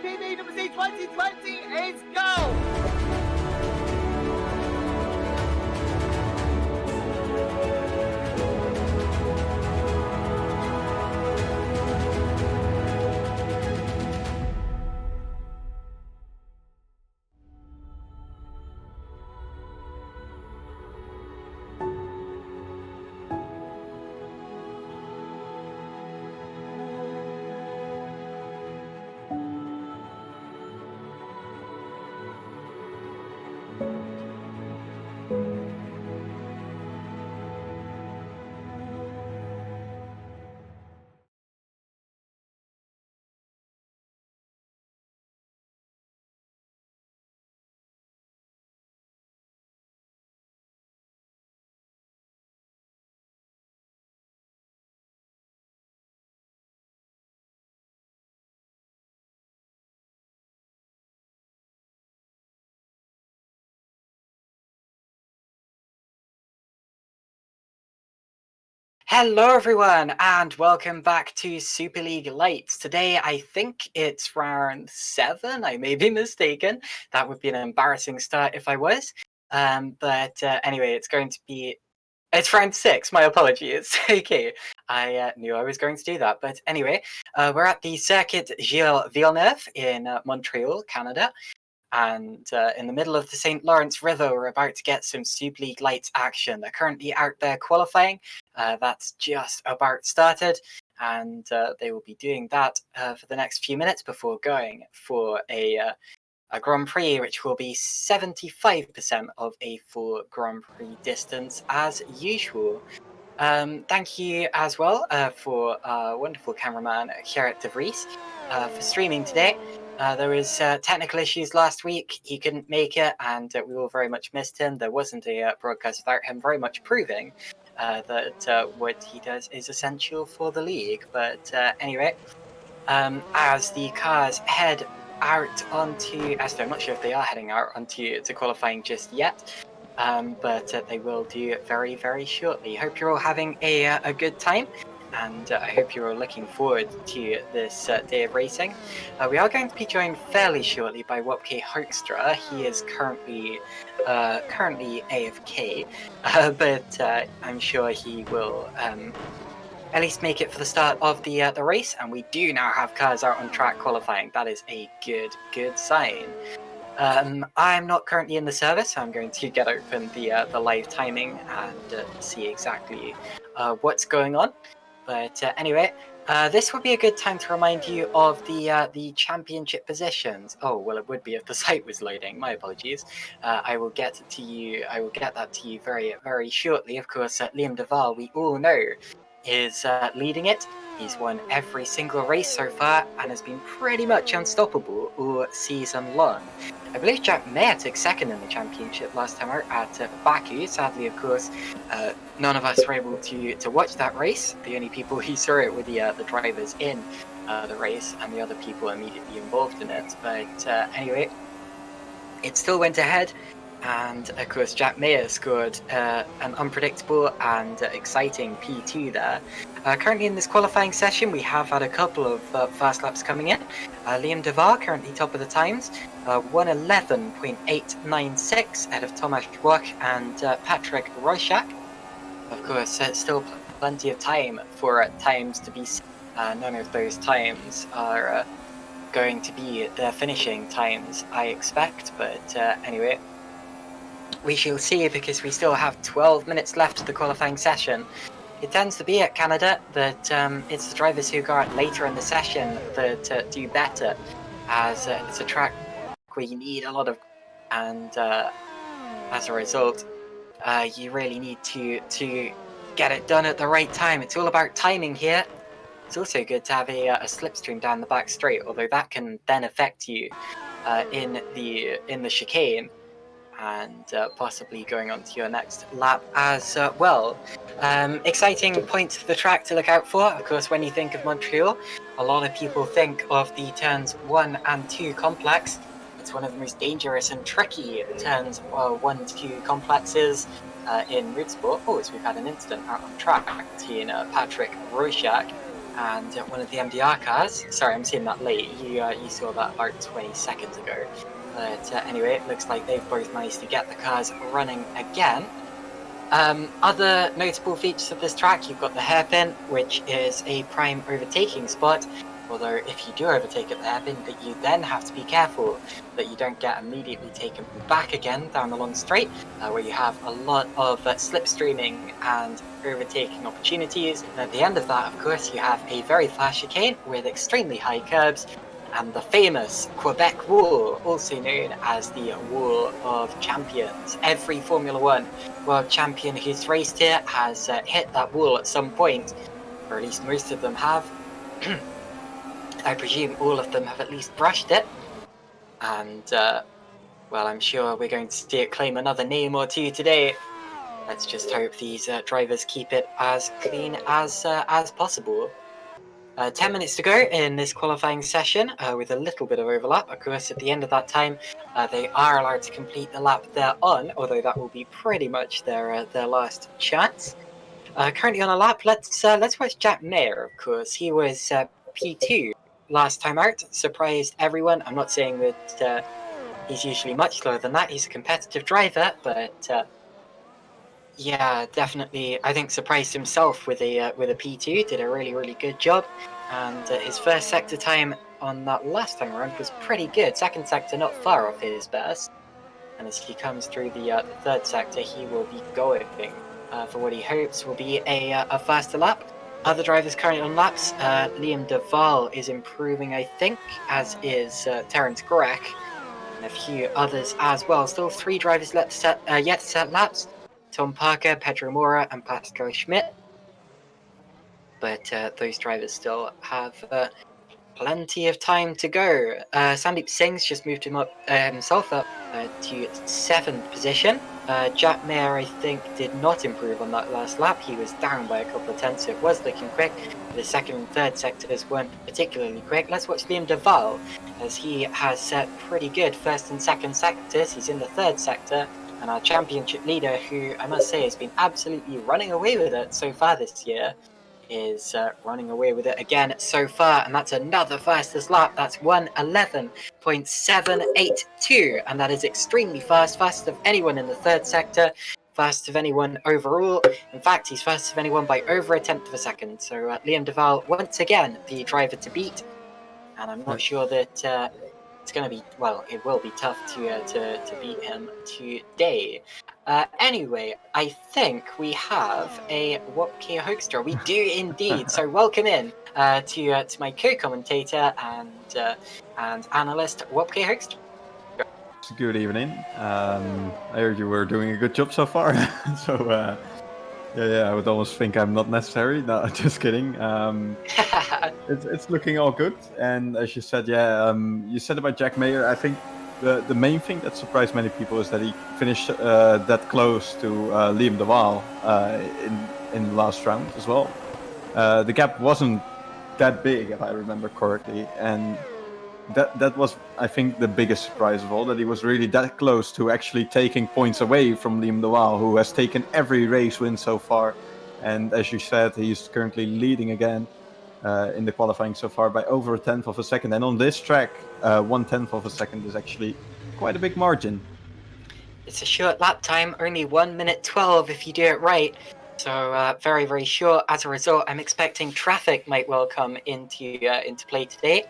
GPVWC 2020 is go! Hello everyone and welcome back to Superleague Lights. Today I think it's round 7, I may be mistaken. That would be an embarrassing start if I was. But anyway, it's round 6, my apologies. Okay, I knew I was going to do that. But anyway, we're at the Circuit Gilles Villeneuve in Montreal, Canada. And in the middle of the St. Lawrence River, we're about to get some Superleague Lights action. They're currently out there qualifying. That's just about started, and they will be doing that for the next few minutes before going for a Grand Prix, which will be 75% of a full Grand Prix distance as usual. Thank you as well for wonderful cameraman Gerrit de Vries for streaming today. There was technical issues last week. He couldn't make it, and we all very much missed him. There wasn't a broadcast without him, very much proving that what he does is essential for the league. But anyway, as the cars head out onto, actually I'm not sure if they are heading out onto qualifying just yet, but they will do it very, very shortly. Hope you're all having a good time, and I hope you're all looking forward to this day of racing. We are going to be joined fairly shortly by Wopke Hoekstra. He is currently AFK, but I'm sure he will at least make it for the start of the race, and we do now have cars out on track qualifying. That is a good sign. I'm not currently in the server, so I'm going to get open the live timing and see exactly what's going on. But anyway, this would be a good time to remind you of the championship positions. Oh well, it would be if the site was loading. My apologies. I will get that to you very, very shortly. Of course, Liam Duval, we all know, is leading it. He's won every single race so far and has been pretty much unstoppable all season long. I believe Jack Mayer took second in the championship last time out at Baku. Sadly, of course, none of us were able to watch that race. The only people who saw it were the drivers in the race and the other people immediately involved in it. But anyway, it still went ahead. And of course, Jack Mayer scored an unpredictable and exciting P2 there. Currently in this qualifying session, we have had a couple of fast laps coming in. Liam Duval currently top of the times, 1:11.896 ahead of Tomasz Wach and Patrick Roszak. Of course, still plenty of time for times to be seen. None of those times are going to be the finishing times, I expect, but anyway. We shall see, because we still have 12 minutes left of the qualifying session. It tends to be at Canada that it's the drivers who go out later in the session that do better, as it's a track where you need a lot of, and as a result, you really need to get it done at the right time. It's all about timing here. It's also good to have a slipstream down the back straight, although that can then affect you in the chicane, and possibly going on to your next lap as well. Exciting points of the track to look out for. Of course, when you think of Montreal, a lot of people think of the turns 1 and 2 complex. It's one of the most dangerous and tricky turns 1-2 complexes in road sport. Oh, so we've had an incident out on track between Patrick Roszak and one of the MDR cars. Sorry, I'm seeing that late. You saw that about 20 seconds ago. But anyway, it looks like they've both managed to get the cars running again. Other notable features of this track, you've got the hairpin, which is a prime overtaking spot. Although if you do overtake at the hairpin, that you then have to be careful that you don't get immediately taken back again down the long straight, where you have a lot of slipstreaming and overtaking opportunities. And at the end of that, of course, you have a very fast chicane with extremely high curbs, and the famous Quebec Wall, also known as the Wall of Champions. Every Formula One world champion who's raced here has hit that wall at some point, or at least most of them have. I presume all of them have at least brushed it, and well, I'm sure we're going to see it claim another name or two today. Let's just hope these drivers keep it as clean as possible. 10 minutes to go in this qualifying session, with a little bit of overlap. Of course, at the end of that time, they are allowed to complete the lap they're on, although that will be pretty much their last chance. Currently on a lap, let's watch Jack Mayer. Of course, he was P2 last time out, surprised everyone. I'm not saying that he's usually much slower than that. He's a competitive driver, but yeah, definitely. I think surprised himself with a P2. Did a really good job, and his first sector time on that last time around was pretty good. Second sector not far off his best, and as he comes through the third sector, he will be going for what he hopes will be a faster lap. Other drivers currently on laps, Liam Duval is improving, I think, as is Terence Grech, and a few others as well. Still 3 drivers yet to set laps. Tom Parker, Pedro Mora, and Pascal Schmidt. But those drivers still have plenty of time to go. Sandeep Singh's just moved himself up to 7th position. Jack Mayer, I think, did not improve on that last lap. He was down by a couple of tenths, so it was looking quick. The second and third sectors weren't particularly quick. Let's watch Liam Duval, as he has set pretty good first and second sectors. He's in the third sector, and our championship leader, who I must say has been absolutely running away with it so far this year, is running away with it again so far, and that's another fastest lap. That's 1:11.782, and that is extremely fast, fastest of anyone in the third sector, fastest of anyone overall. In fact, he's fastest of anyone by over a tenth of a second. So Liam Duval, once again, the driver to beat, and I'm not sure that it's going to be, well, it will be tough to beat him today. Anyway, I think we have a Wopke Hoekstra. We do indeed. So welcome in to my co-commentator and analyst Wopke Hoekstra. Good evening. I heard you were doing a good job so far. So yeah, I would almost think I'm not necessary. No, just kidding. It's looking all good. And as you said, you said about Jack Mayer. I think the main thing that surprised many people is that he finished that close to Liam Duval in the last round as well. The gap wasn't that big, if I remember correctly, and that was, I think, the biggest surprise of all, that he was really that close to actually taking points away from Liam Duval, who has taken every race win so far. And as you said, he's currently leading again in the qualifying so far by over a tenth of a second. And on this track, 1/10 of a second is actually quite a big margin. It's a short lap time, only 1:12 if you do it right. So very short. As a result, I'm expecting traffic might well come into play today.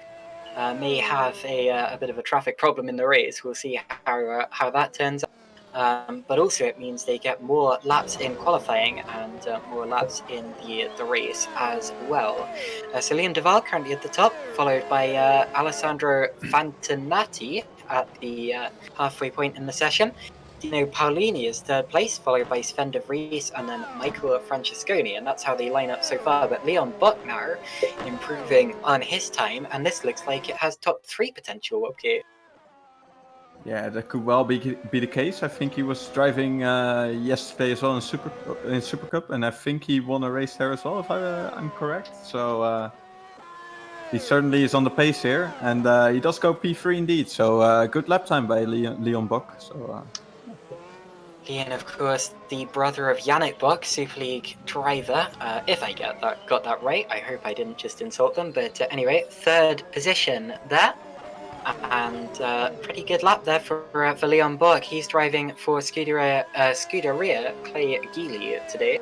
May have a bit of a traffic problem in the race. We'll see how that turns out. But also it means they get more laps in qualifying and more laps in the race as well. So Liam Duval currently at the top, followed by Alessandro Fantinati at the halfway point in the session. Dino Paolini is third place, followed by Sven de Vries and then Michael Francesconi, and that's how they line up so far. But Leon Buckner improving on his time, and this looks like it has top 3 potential. Okay. Yeah, that could well be the case. I think he was driving yesterday as well in Super Cup, and I think he won a race there as well, if I'm correct. So he certainly is on the pace here, and he does go P3 indeed. So good lap time by Leon Buck. So Being, of course, the brother of Yannick Buck, Super League driver. If I got that right, I hope I didn't just insult them. But anyway, third position there. And pretty good lap there for Leon Buck. He's driving for Scuderia Clay Geely today.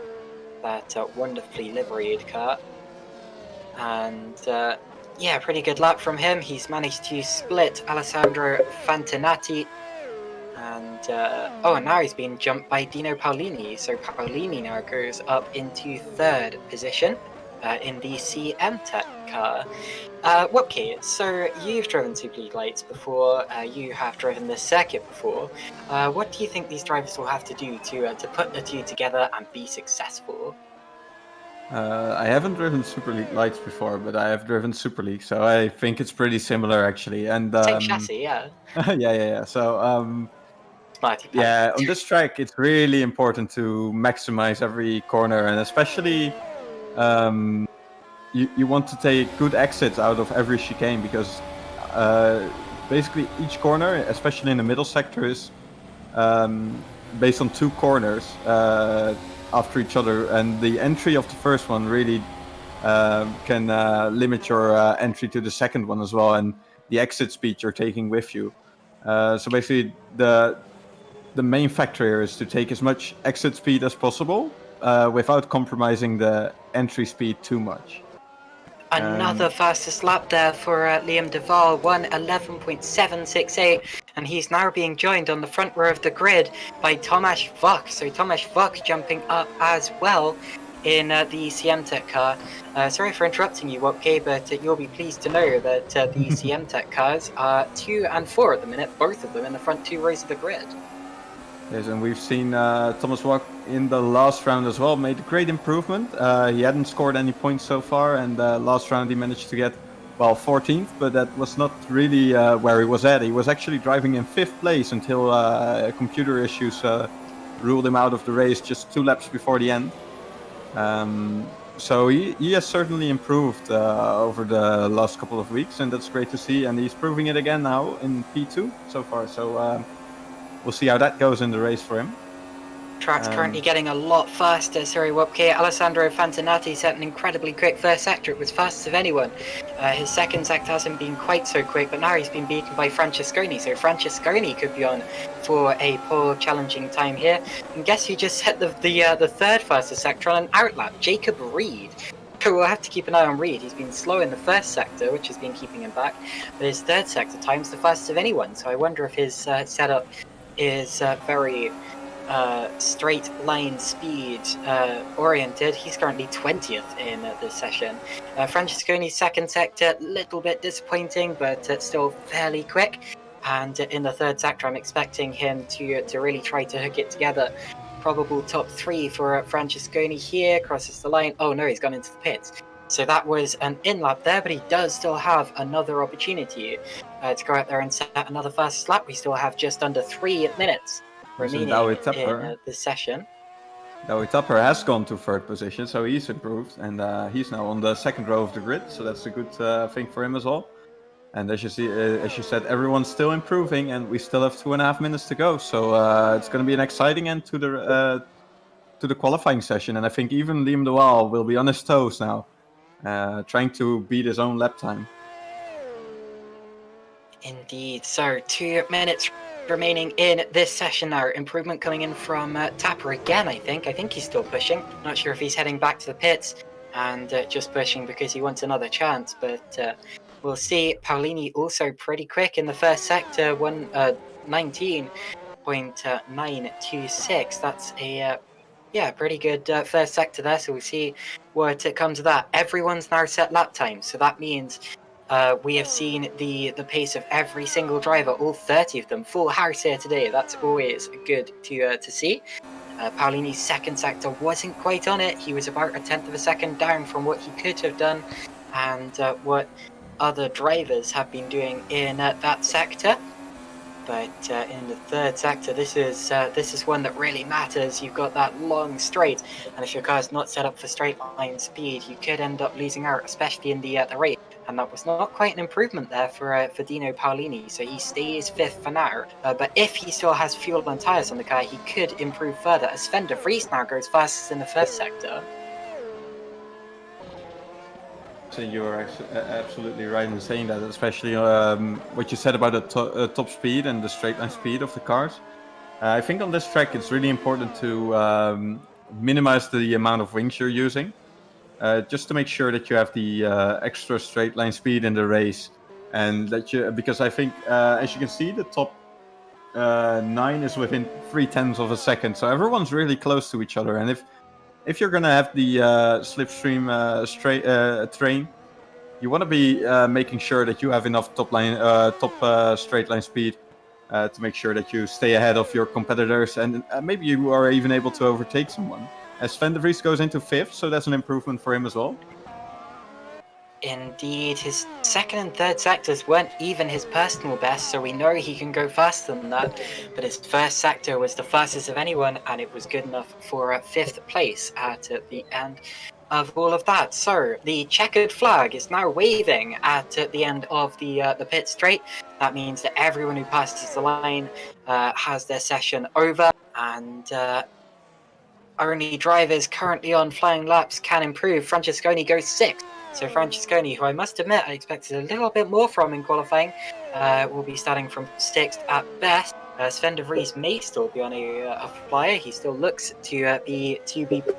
That wonderfully liveried car. And yeah, pretty good lap from him. He's managed to split Alessandro Fantinati. And and now he's been jumped by Dino Paolini. So Paolini now goes up into third position in the CM Tech car. Wopke, so you've driven Super League Lights before, you have driven this circuit before. What do you think these drivers will have to do to put the two together and be successful? I haven't driven Super League Lights before, but I have driven Super League, so I think it's pretty similar actually. And Same chassis, yeah. yeah. So Smarty pants. yeah, on this track, it's really important to maximize every corner, and especially you want to take good exits out of every chicane, because basically each corner, especially in the middle sector, is based on two corners after each other, and the entry of the first one really can limit your entry to the second one as well, and the exit speed you're taking with you. So basically, the main factor here is to take as much exit speed as possible without compromising the entry speed too much. Another fastest lap there for Liam Duval, 1:11.768, and he's now being joined on the front row of the grid by Tomasz Wach. So Tomasz Wach jumping up as well in the CM Tech car. Sorry for interrupting you, Wopke, but you'll be pleased to know that the CM Tech cars are 2 and 4 at the minute, both of them in the front two rows of the grid. Yes, and we've seen Thomas Wach in the last round as well, made a great improvement. He hadn't scored any points so far, and last round he managed to get, well, 14th, but that was not really where he was at. He was actually driving in 5th place until computer issues ruled him out of the race just 2 laps before the end. So he has certainly improved over the last couple of weeks, and that's great to see. And he's proving it again now in P2 so far. So we'll see how that goes in the race for him. Track's currently getting a lot faster. Sorry, Wopke. Alessandro Fantinati set an incredibly quick first sector. It was fastest of anyone. His second sector hasn't been quite so quick, but now he's been beaten by Francesconi. So Francesconi could be on for a pole challenging time here. And guess who just set the third fastest sector on an outlap? Jacob Reed. So we'll have to keep an eye on Reed. He's been slow in the first sector, which has been keeping him back. But his third sector time's the fastest of anyone. So I wonder if his setup is very straight line speed oriented. He's currently 20th in this session. Francesconi's second sector, little bit disappointing, but still fairly quick. And in the third sector, I'm expecting him to really try to hook it together. Probable top 3 for Francesconi here, crosses the line. Oh no, he's gone into the pits. So that was an in-lap there, but he does still have another opportunity to go out there and set another fastest lap. We still have just under 3 minutes remaining in this session. Douwe Tapper has gone to third position, so he's improved, and he's now on the second row of the grid, so that's a good thing for him as well. And as you see, as you said, everyone's still improving, and we still have 2.5 minutes to go. So it's going to be an exciting end to the qualifying session, and I think even Liam Duval will be on his toes now, trying to beat his own lap time. Indeed. So 2 minutes remaining in this session now. Improvement coming in from Tapper again, I think. I think he's still pushing. Not sure if he's heading back to the pits and just pushing because he wants another chance, but we'll see. Paolini also pretty quick in the first sector, 19.926. That's a pretty good first sector there, so we'll see what it comes to that. Everyone's now set lap time, so that means we have seen the pace of every single driver, all 30 of them, full house here today. That's always good to see. Paolini's second sector wasn't quite on it. He was about 1/10 of a second down from what he could have done and what other drivers have been doing in that sector. But in the third sector, this is one that really matters. You've got that long straight, and if your car's not set up for straight line speed, you could end up losing out, especially in the race. and that was not quite an improvement there for Dino Paolini, so he stays 5th for now. But if he still has fuel and tyres on the car, he could improve further, as Sven de Vries now goes fastest in the first sector. So you are absolutely right in saying that, especially what you said about the top speed and the straight line speed of the cars. I think on this track it's really important to minimize the amount of wings you're using, just to make sure that you have the extra straight line speed in the race, and that because I think as you can see, the top 9 is within 0.3 of a second, so everyone's really close to each other. And if you're gonna have the slipstream train, you want to be making sure that you have enough top straight line speed to make sure that you stay ahead of your competitors, and maybe you are even able to overtake someone. As Sven de Vries goes into 5th, so that's an improvement for him as well. Indeed, his second and third sectors weren't even his personal best, so we know he can go faster than that. But his first sector was the fastest of anyone, and it was good enough for 5th place at the end of all of that. So the checkered flag is now waving at the end of the pit straight. That means that everyone who passes the line has their session over, and only drivers currently on flying laps can improve. Francesconi goes 6th. So Francesconi, who I must admit I expected a little bit more from in qualifying, will be starting from 6th at best. Sven de Vries may still be on a flyer. He still looks to be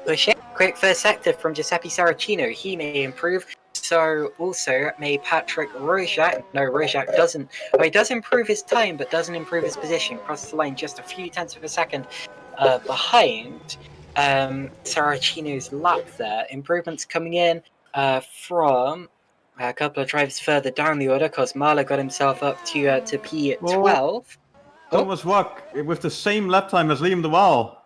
pushing. Quick first sector from Giuseppe Saracino. He may improve. So also may Patrick Rojak. No, Rojak doesn't. Well, he does improve his time, but doesn't improve his position. Crosses the line just a few tenths of a second behind Saracino's lap there. Improvements coming in from a couple of drivers further down the order, because Marla got himself up to P12. Thomas Wopke with the same lap time as Liam de Waal.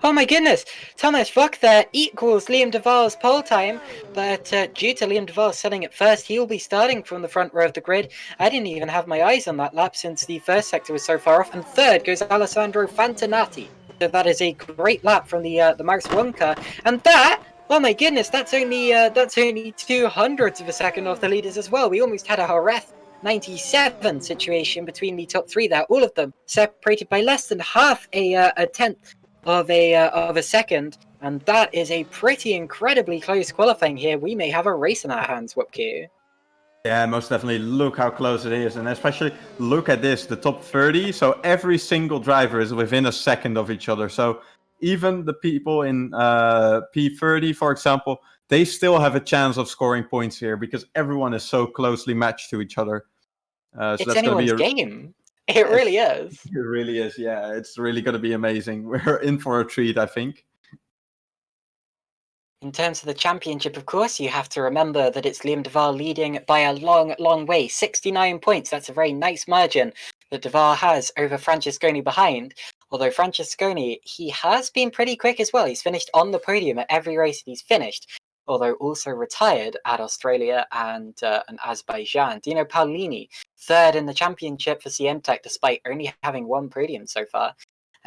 Oh my goodness! Thomas Wopke there equals Liam de Waal's pole time, but due to Liam de Waal setting it first, he'll be starting from the front row of the grid. I didn't even have my eyes on that lap since the first sector was so far off, and third goes Alessandro Fantinati. So that is a great lap from the Max 1 car, and that, oh my goodness, that's only 0.02 of a second off the leaders as well. We almost had a Jerez 97 situation between the top 3 there, all of them separated by less than half a tenth of a second, and that is a pretty incredibly close qualifying here. We may have a race in our hands, Wopke. Yeah, most definitely. Look how close it is, and especially look at this, the top 30. So every single driver is within a second of each other. So even the people in P30, for example, they still have a chance of scoring points here because everyone is so closely matched to each other. So it's anyone's game. It really is. It really is, yeah. It's really going to be amazing. We're in for a treat, I think. In terms of the championship, of course, you have to remember that it's Liam de Waal leading by a long, long way. 69 points. That's a very nice margin that de Waal has over Francesconi behind. Although Francesconi, he has been pretty quick as well. He's finished on the podium at every race that he's finished, although also retired at Australia and Azerbaijan. Dino Paolini, third in the championship for CM Tech, despite only having 1 podium so far.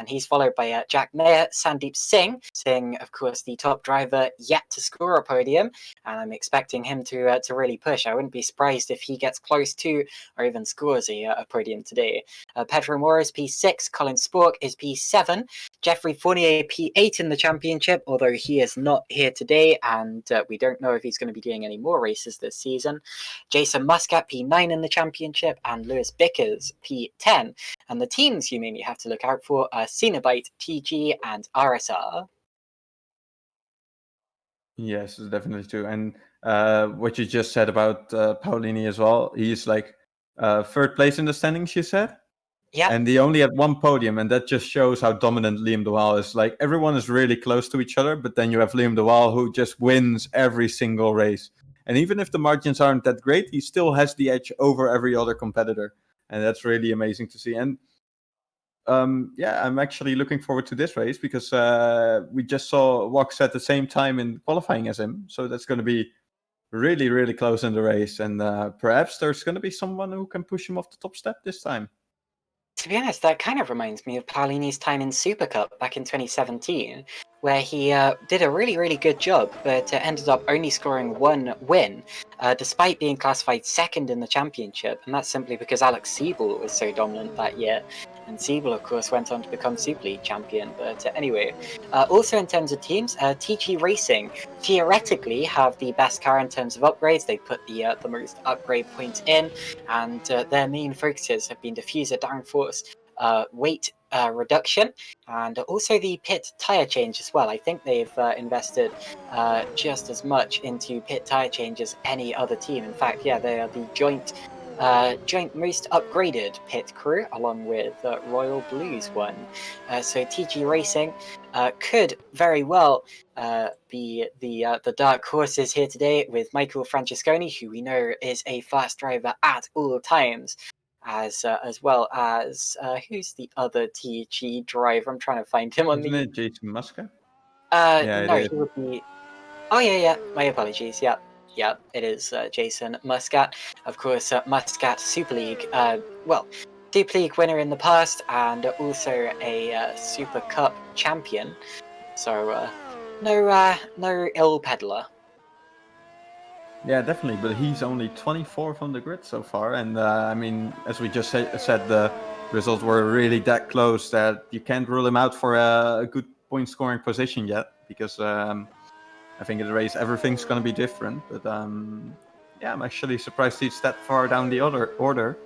And he's followed by Jack Mayer, Sandeep Singh. Singh, of course, the top driver yet to score a podium, and I'm expecting him to really push. I wouldn't be surprised if he gets close to or even scores a podium today. Pedro Moore is P6, Colin Spork is P7, Jeffrey Fournier P8 in the championship, although he is not here today, and we don't know if he's going to be doing any more races this season. Jason Muscat P9 in the championship, and Lewis Bickers P10. And the teams you mainly have to look out for are Cenobite, TG, and RSR. Yes, definitely true. And what you just said about Paolini as well, he's like 3rd place in the standings, you said? Yeah. And he only had 1 podium, and that just shows how dominant Liam de Waal is. Like, everyone is really close to each other, but then you have Liam de Waal who just wins every single race. And even if the margins aren't that great, he still has the edge over every other competitor. And that's really amazing to see. And yeah, I'm actually looking forward to this race because we just saw Wax at the same time in qualifying as him. So that's going to be really, really close in the race. And perhaps there's going to be someone who can push him off the top step this time. To be honest, that kind of reminds me of Paolini's time in Super Cup back in 2017, where he did a really, really good job, but ended up only scoring one win, despite being classified second in the championship, and that's simply because Alex Siebel was so dominant that year. And Siebel, of course, went on to become Super League champion. But anyway, also in terms of teams, TG Racing theoretically have the best car in terms of upgrades. They put the most upgrade points in, and their main focuses have been diffuser downforce, weight reduction, and also the pit tire change as well. I think they've invested just as much into pit tire change as any other team. In fact, yeah, they are the joint most upgraded pit crew, along with Royal Blues one. So TG Racing could very well be the dark horses here today, with Michael Francesconi, who we know is a fast driver at all times, as well as who's the other TG driver? I'm trying to find him on Isn't the. it Jason Muska? Yeah, it No, is. he would be. Oh yeah. My apologies. Yeah. It is Jason Muscat, of course. Muscat Super League. Super League winner in the past, and also a Super Cup champion. So no ill peddler. Yeah, definitely. But he's only 24th on the grid so far, and I mean, as we just said, the results were really that close that you can't rule him out for a good point scoring position yet, because I think in the race everything's going to be different. But yeah, I'm actually surprised he's that far down the order.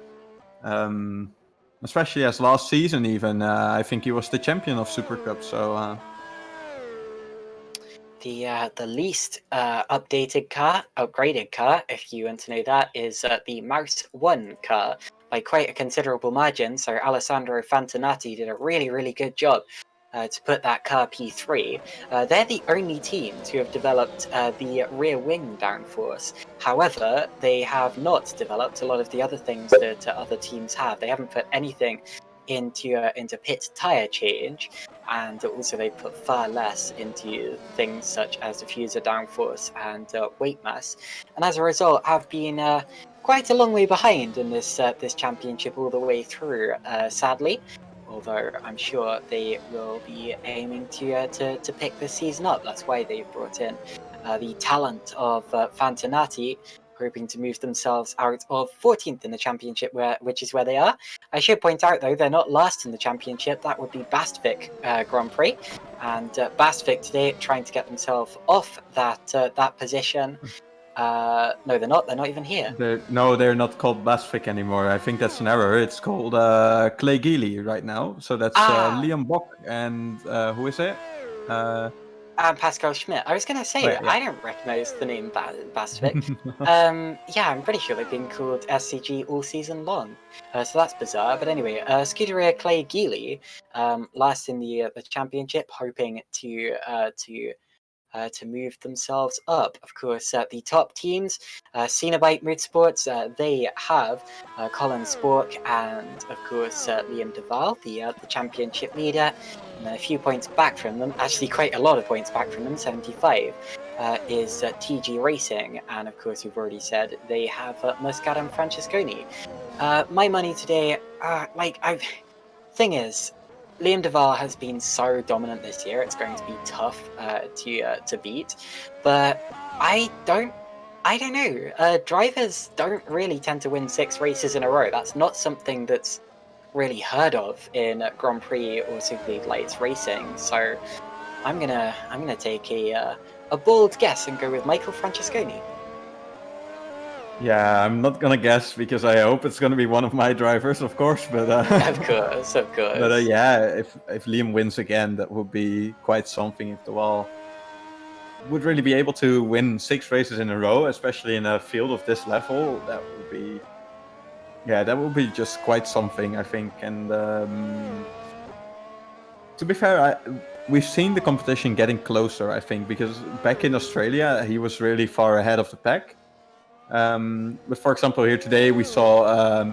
Especially as last season, even I think he was the champion of Super Cup. So The least updated car, upgraded car, if you want to know that, is the Mouse 1 car by quite a considerable margin. So Alessandro Fantinati did a really, really good job to put that car P3. They're the only team to have developed the rear wing downforce. However, they have not developed a lot of the other things that other teams have. They haven't put anything into pit tire change, and also they put far less into things such as diffuser downforce and weight mass, and as a result have been quite a long way behind in this championship all the way through, sadly. Although I'm sure they will be aiming to pick this season up. That's why they've brought in the talent of Fantinati, hoping to move themselves out of 14th in the championship, which is where they are. I should point out, though, they're not last in the championship. That would be Bastvik Grand Prix. And Bastvik today trying to get themselves off that position. No, they're not. They're not even here. they're not called Basvik anymore. I think that's an error. It's called Clay Geely right now. So that's Liam Bock and who is it? And Pascal Schmidt. I was going to say, yeah. I don't recognize the name Bastvik. Yeah, I'm pretty sure they've been called SCG all season long. So that's bizarre. But anyway, Scuderia Clay Geely, last in the championship, hoping to move themselves up. Of course, the top teams, Cenobite Motorsports, they have Colin Spork and, of course, Liam Duval, the championship leader. And then a few points back from them, actually quite a lot of points back from them, 75, is TG Racing. And, of course, we've already said they have Muscat and Francesconi. My money today, thing is, Liam Duval has been so dominant this year. It's going to be tough to beat, but I don't know. Drivers don't really tend to win 6 races in a row. That's not something that's really heard of in Grand Prix or Super League Lights racing. So I'm gonna take a bold guess and go with Michael Francesconi. Yeah, I'm not gonna guess because I hope it's gonna be one of my drivers, of course. But Of course. but yeah, if Liam wins again, that would be quite something. If the wall would really be able to win 6 races in a row, especially in a field of this level, that would be just quite something, I think. And to be fair, we've seen the competition getting closer, I think, because back in Australia, he was really far ahead of the pack. But for example, here today we saw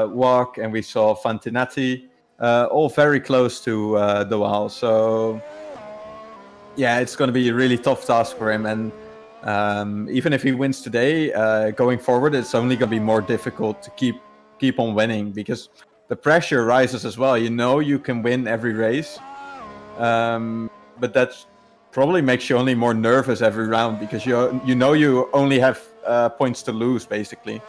Walk and we saw Fantinati, all very close to the wall. So yeah, it's going to be a really tough task for him. And even if he wins today, going forward, it's only going to be more difficult to keep on winning, because the pressure rises as well. You know you can win every race, but that's probably makes you only more nervous every round because you know you only have points to lose basically.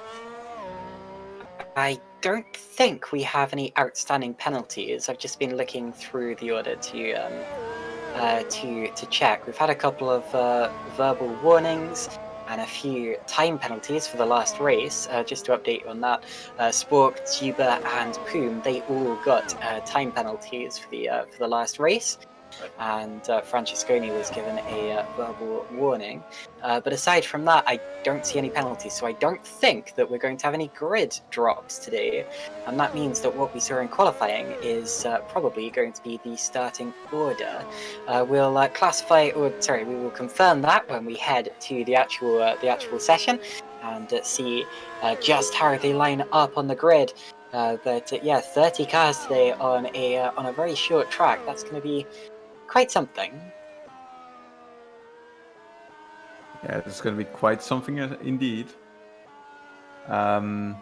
I don't think we have any outstanding penalties. I've just been looking through the order to check. We've had a couple of verbal warnings and a few time penalties for the last race. Just to update you on that, Spork, Tuba, and Poom, they all got time penalties for the last race. And Francesconi was given a verbal warning. But aside from that, I don't see any penalties, so I don't think that we're going to have any grid drops today. And that means that what we saw in qualifying is probably going to be the starting order. We'll we will confirm that when we head to the actual session and see just how they line up on the grid. But yeah, 30 cars today on a very short track. That's going to be quite something. Yeah, it's going to be quite something indeed. Yeah,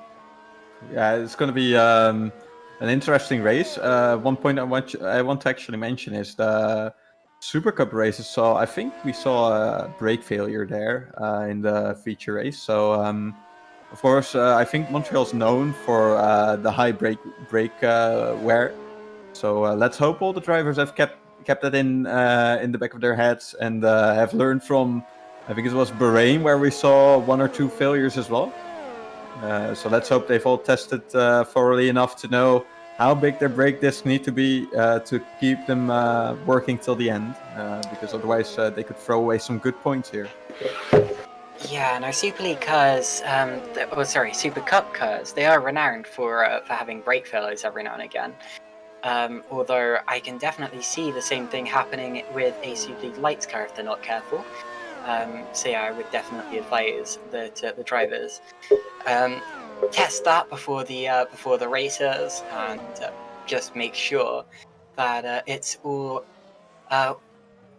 it's going to be an interesting race. One point I want to actually mention is the Super Cup races. So I think we saw a brake failure there in the feature race. So of course, I think Montreal's known for the high brake wear. So let's hope all the drivers have kept that in the back of their heads and have learned from. I think it was Bahrain where we saw 1 or 2 failures as well. So let's hope they've all tested thoroughly enough to know how big their brake discs need to be to keep them working till the end, because otherwise they could throw away some good points here. Yeah, and our Super League cars, Super Cup cars, they are renowned for having brake failures every now and again. Although I can definitely see the same thing happening with a Superleague Lights car if they're not careful. So yeah, I would definitely advise that the drivers test that before the races and just make sure that it's all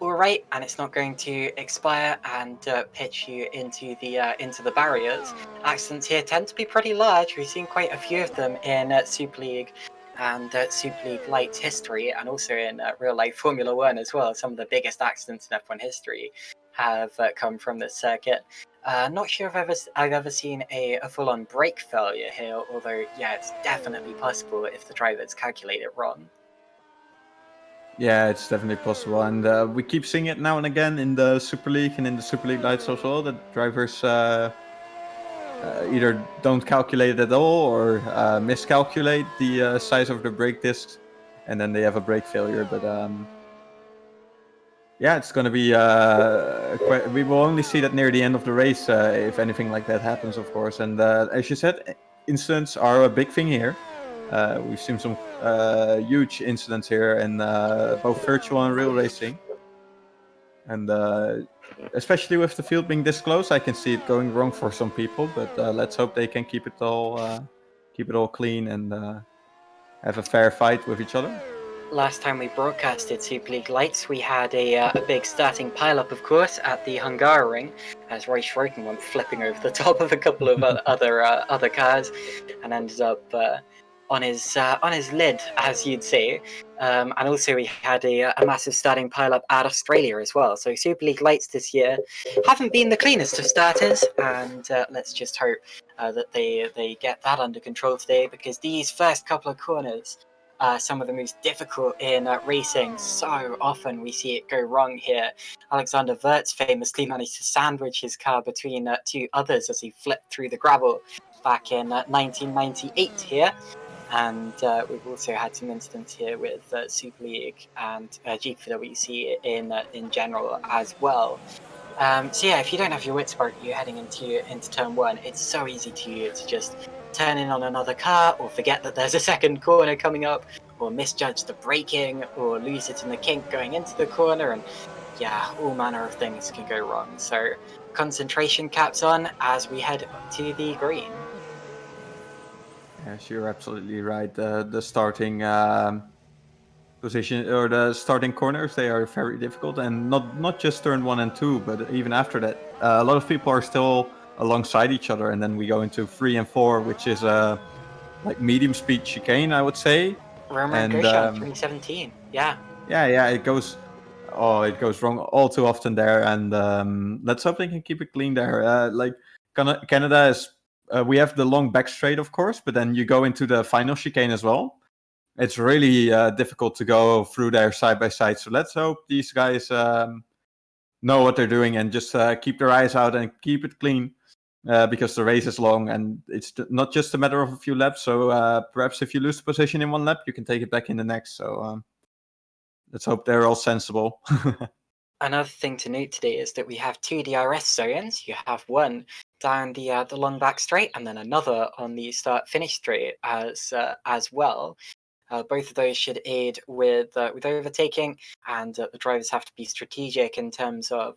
right and it's not going to expire and pitch you into the barriers. Accidents here tend to be pretty large. We've seen quite a few of them in Super League and Super League Lights history, and also in real life Formula One as well. Some of the biggest accidents in F1 history have come from this circuit. Not sure if I've ever seen a full-on brake failure here, although yeah, it's definitely possible if the drivers calculate it wrong. Yeah, it's definitely possible, and we keep seeing it now and again in the Super League and in the Super League Lights as well. That drivers either don't calculate it at all or miscalculate the size of the brake discs, and then they have a brake failure. But yeah, it's going to be. We will only see that near the end of the race if anything like that happens, of course. And as you said, incidents are a big thing here. We've seen some huge incidents here in both virtual and real racing. And especially with the field being this close, I can see it going wrong for some people. But let's hope they can keep it all clean and have a fair fight with each other. Last time we broadcasted Super League Lights, we had a big starting pile-up, of course, at the Hungaroring, as Roy Schroeken went flipping over the top of a couple of other cars, and ended up on his lid, as you'd say. And also we had a massive starting pile-up at Australia as well. So Super League Lights this year haven't been the cleanest of starters, and let's just hope that they get that under control today, because these first couple of corners, some of the most difficult in racing. So often we see it go wrong here. Alexander Wirtz famously managed to sandwich his car between 2 others as he flipped through the gravel back in 1998 here. And we've also had some incidents here with Super League and GPVWC in general as well. So yeah, if you don't have your wit spark, you're heading into turn 1, it's so easy to just turn in on another car, or forget that there's a second corner coming up, or misjudge the braking, or lose it in the kink going into the corner, and yeah, all manner of things can go wrong. So concentration caps on as we head to the green. Yes, you're absolutely right. The starting position or the starting corners, they are very difficult, and not just turn 1 and 2, but even after that, a lot of people are still alongside each other, and then we go into 3 and 4, which is like medium speed chicane, I would say. Roman And Grosjean, 2017. Yeah. yeah, it goes wrong all too often there. And let's hope they can keep it clean there. Like Canada is, we have the long back straight, of course, but then you go into the final chicane as well. It's really difficult to go through there side by side. So let's hope these guys know what they're doing and just keep their eyes out and keep it clean, because the race is long and it's not just a matter of a few laps. So perhaps if you lose the position in one lap, you can take it back in the next. So let's hope they're all sensible. Another thing to note today is that we have 2 DRS zones. You have one down the long back straight, and then another on the start-finish straight as well. Both of those should aid with overtaking, and the drivers have to be strategic in terms of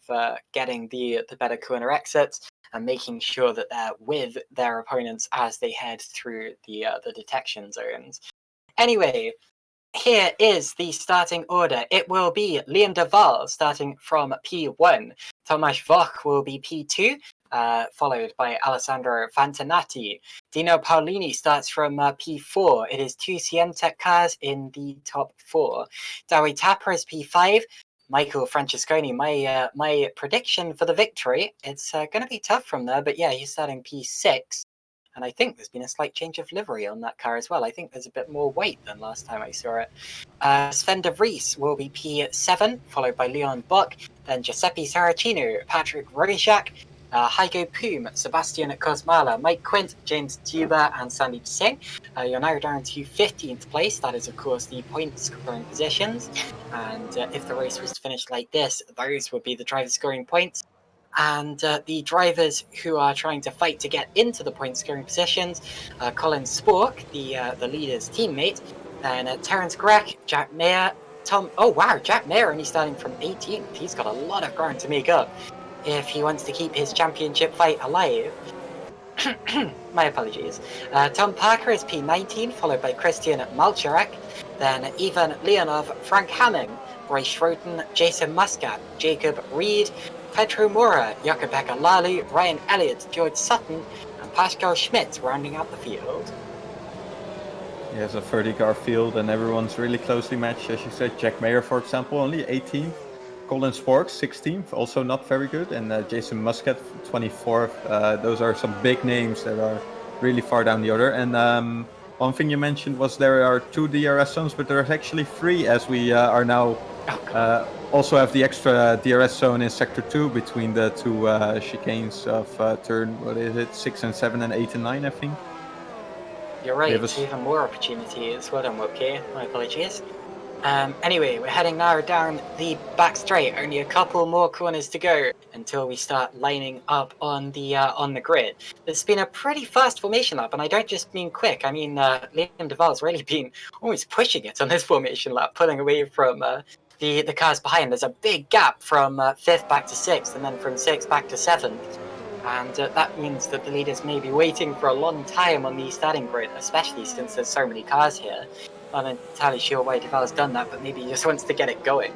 getting the better corner exits and making sure that they're with their opponents as they head through the detection zones. Anyway, here is the starting order. It will be Liam de Vries starting from P1. Tomasz Wach will be P2, followed by Alessandro Fantinati. Dino Paolini starts from P4. It is 2 Siemtech cars in the top 4. Dawi Tapper is P5. Michael Francesconi, my prediction for the victory. It's going to be tough from there, but yeah, he's starting P6. And I think there's been a slight change of livery on that car as well. I think there's a bit more white than last time I saw it. Sven de Vries will be P7, followed by Leon Bock, then Giuseppe Saracino, Patrick Rojak, Heiko Poom, Sebastian Kosmala, Mike Quint, James Tuba, and Sandeep Singh. You're now down to 15th place. That is, of course, the point scoring positions. And if the race was to finish like this, those would be the drivers scoring points. And the drivers who are trying to fight to get into the point scoring positions, Colin Spork, the leader's teammate, and Terence Grech, Jack Mayer, Jack Mayer only starting from 18th. He's got a lot of ground to make up if he wants to keep his championship fight alive. My apologies. Tom Parker is P19, followed by Christian Malcharak, then Ivan Leonov, Frank Hamming, Roy Schroten, Jason Muscat, Jacob Reed, Pedro Mora, Jakobeka Lalu, Ryan Elliott, George Sutton, and Pascal Schmidt rounding out the field. Yeah, it's a 30-car field and everyone's really closely matched. As you said, Jack Mayer, for example, only 18th. Colin Sporks, 16th, also not very good. And Jason Muscat, 24th. Those are some big names that are really far down the order. And one thing you mentioned was there are 2 DRS zones, but there's actually 3 as we are now also have the extra DRS zone in Sector 2 between the 2 chicanes of turn, 6 and 7 and 8 and 9, I think. You're right, it's even more opportunities. Well done, Wopke. My apologies. Anyway, we're heading now down the back straight. Only a couple more corners to go until we start lining up on the grid. It's been a pretty fast formation lap, and I don't just mean quick. I mean Liam de Vries really been almost pushing it on this formation lap, pulling away from the cars behind. There's a big gap from 5th back to 6th, and then from 6th back to 7th. And that means that the leaders may be waiting for a long time on the starting grid, especially since there's so many cars here. I'm not entirely sure why Deval has done that, but maybe he just wants to get it going.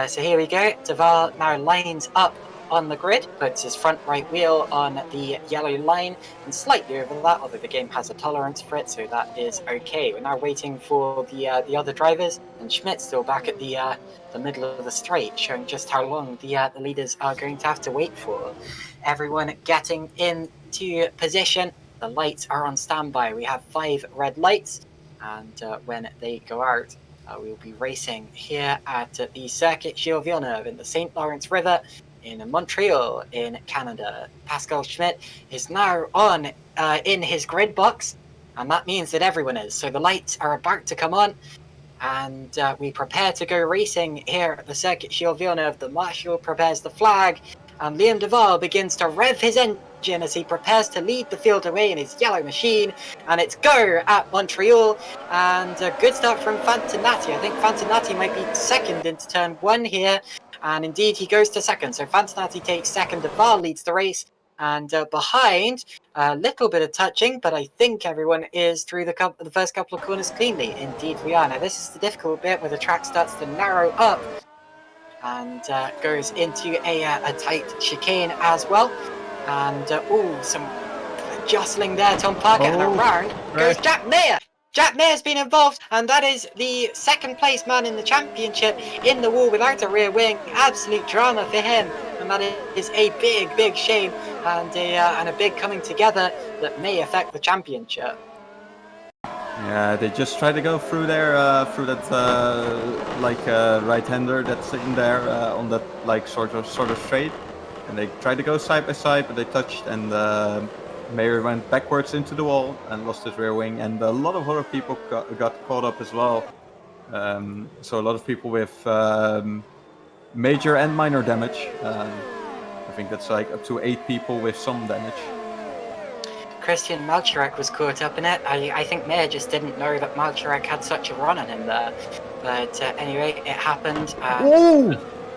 So here we go. Deval now lines up on the grid, puts his front right wheel on the yellow line and slightly over that, although the game has a tolerance for it, so that is okay. We're now waiting for the other drivers, and Schmidt's still back at the middle of the straight, showing just how long the leaders are going to have to wait for. Everyone getting into position. The lights are on standby. We have 5 red lights, and when they go out, we will be racing here at the Circuit Gilles Villeneuve in the St. Lawrence River in Montreal in Canada. Pascal Schmidt is now on in his grid box, and that means that everyone is. So the lights are about to come on, and we prepare to go racing here at the Circuit Gilles Villeneuve. The marshal prepares the flag, and Liam de Vries begins to rev his engine as he prepares to lead the field away in his yellow machine, and it's go at Montreal, and a good start from Fantinati. I think Fantinati might be second into turn 1 here, and indeed he goes to second. So Fantinati takes second, de Vries leads the race, and behind, a little bit of touching, but I think everyone is through the first couple of corners cleanly. Indeed we are. Now this is the difficult bit where the track starts to narrow up and goes into a tight chicane as well. And some jostling there, Tom Parker, and around goes Jack Mayer. Jack Mayer's been involved, and that is the second place man in the championship in the wall without a rear wing. Absolute drama for him, and that is a big shame and a big coming together that may affect the championship. Yeah, they just try to go through there, through that right-hander that's sitting there on that sort of straight, and they tried to go side by side, but they touched, and Mayer went backwards into the wall and lost his rear wing, and a lot of other people got caught up as well. So a lot of people with major and minor damage. I think that's like up to 8 people with some damage. Christian Malchurek was caught up in it. I think Mayer just didn't know that Malchurek had such a run on him there. But anyway, it happened.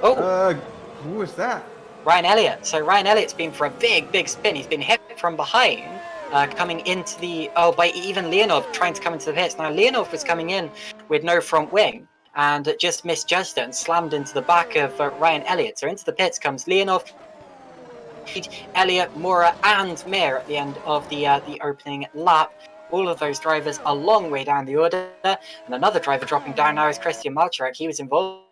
Who was that? Ryan Elliott. So Ryan Elliott's been for a big spin. He's been hit from behind, coming into the... Oh, by even Leonov trying to come into the pits. Now, Leonov was coming in with no front wing and just misjudged it and slammed into the back of Ryan Elliott. So into the pits comes Leonov, Elliott, Mora, and Mayer at the end of the opening lap. All of those drivers a long way down the order, and another driver dropping down now is Christian Malchurek. He was involved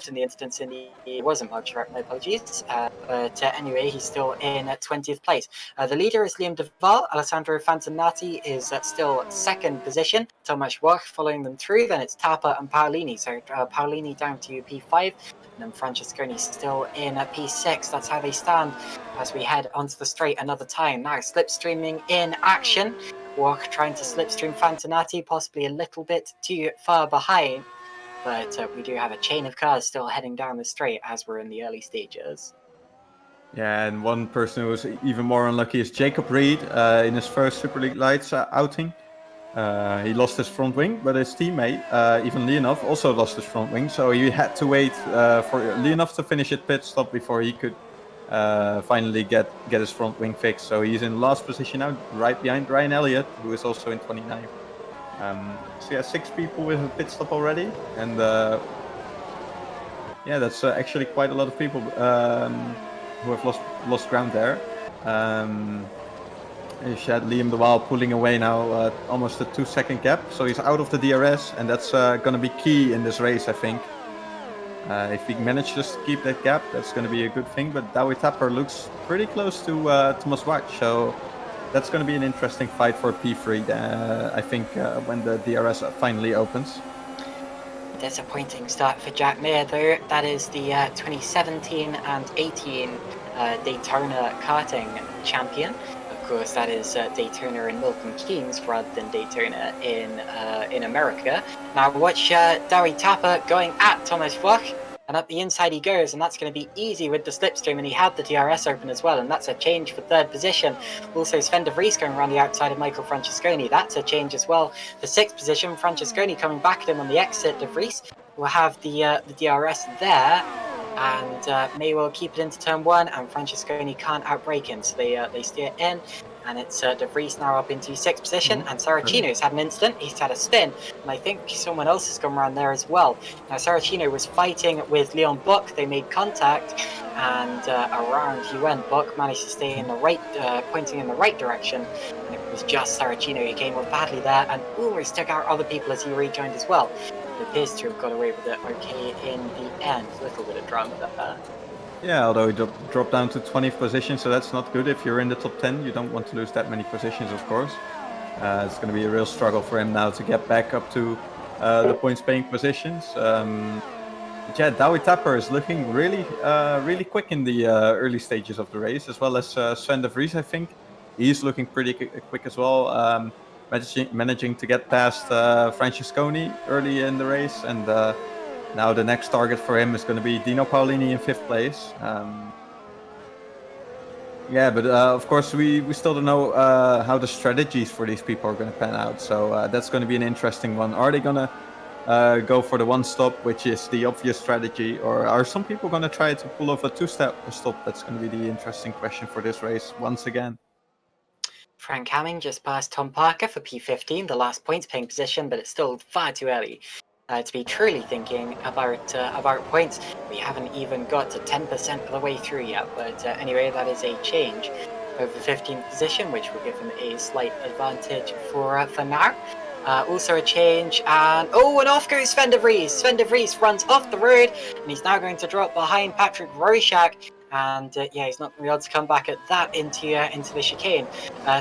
in the instance it wasn't Malchurek, my apologies. But anyway, he's still in 20th place. The leader is Liam Duval. Alessandro Fantinati is still second position. Thomas Wach following them through. Then it's Tapa and Paolini. So Paolini down to P5. And then Francesconi still in P6. That's how they stand as we head onto the straight another time. Now slipstreaming in action. Wach trying to slipstream Fantinati, possibly a little bit too far behind. But we do have a chain of cars still heading down the straight as we're in the early stages. Yeah, and one person who was even more unlucky is Jacob Reed in his first Superleague Lights outing. He lost his front wing, but his teammate, Ivan Leonov, also lost his front wing. So he had to wait for Leonov to finish his pit stop before he could finally get his front wing fixed. So he's in last position now, right behind Ryan Elliott, who is also in 29th. So yeah, 6 people with a pit stop already, and yeah, that's actually quite a lot of people who have lost ground there. You had Liam Duval pulling away now, almost a 2-second gap, so he's out of the DRS, and that's going to be key in this race, I think. If he manages to keep that gap, that's going to be a good thing. But Douwe Tapper looks pretty close to Thomas Wach, so that's going to be an interesting fight for P3, I think, when the DRS finally opens. Disappointing start for Jack Mayer, though. That is the 2017 and 18 Daytona karting champion. Of course, that is Daytona in Milton Keynes rather than Daytona in America. Now watch Douwe Tapper going at Thomas Wach, and up the inside he goes, and that's going to be easy with the slipstream, and he had the DRS open as well, and that's a change for third position. Also Sven de Vries going around the outside of Michael Francesconi, that's a change as well. For sixth position, Francesconi coming back at him on the exit. De Vries will have the DRS there, and may well keep it into turn 1, and Francesconi can't outbrake him, so they steer in. And it's De Vries now up into 6th position, and Saracino's had an incident. He's had a spin, and I think someone else has gone around there as well. Now Saracino was fighting with Leon Buck. They made contact, and around he went. Buck managed to stay in the right, pointing in the right direction, and it was just Saracino who came up badly there, and almost took out other people as he rejoined as well. He appears to have got away with it okay in the end. A little bit of drama there. Yeah, although he dropped down to 20th position, so that's not good. If you're in the top 10, you don't want to lose that many positions, of course. It's going to be a real struggle for him now to get back up to the points-paying positions. But yeah, Douwe Tapper is looking really quick in the early stages of the race, as well as Sven de Vries, I think. He's looking pretty quick as well, managing to get past Francesconi early in the race, and now the next target for him is going to be Dino Paolini in 5th place. Yeah, but of course we still don't know how the strategies for these people are going to pan out. So that's going to be an interesting one. Are they going to go for the one stop, which is the obvious strategy, or are some people going to try to pull off a 2-step stop? That's going to be the interesting question for this race once again. Frank Hamming just passed Tom Parker for P15, the last points paying position, but it's still far too early to be truly thinking about points. We haven't even got to 10% of the way through yet, but anyway, that is a change. over 15th position, which will give him a slight advantage for now. Also a change, and off goes Sven de Vries. Sven de Vries runs off the road, and he's now going to drop behind Patrick Roychak. And he's not going to be able to come back at that into the chicane.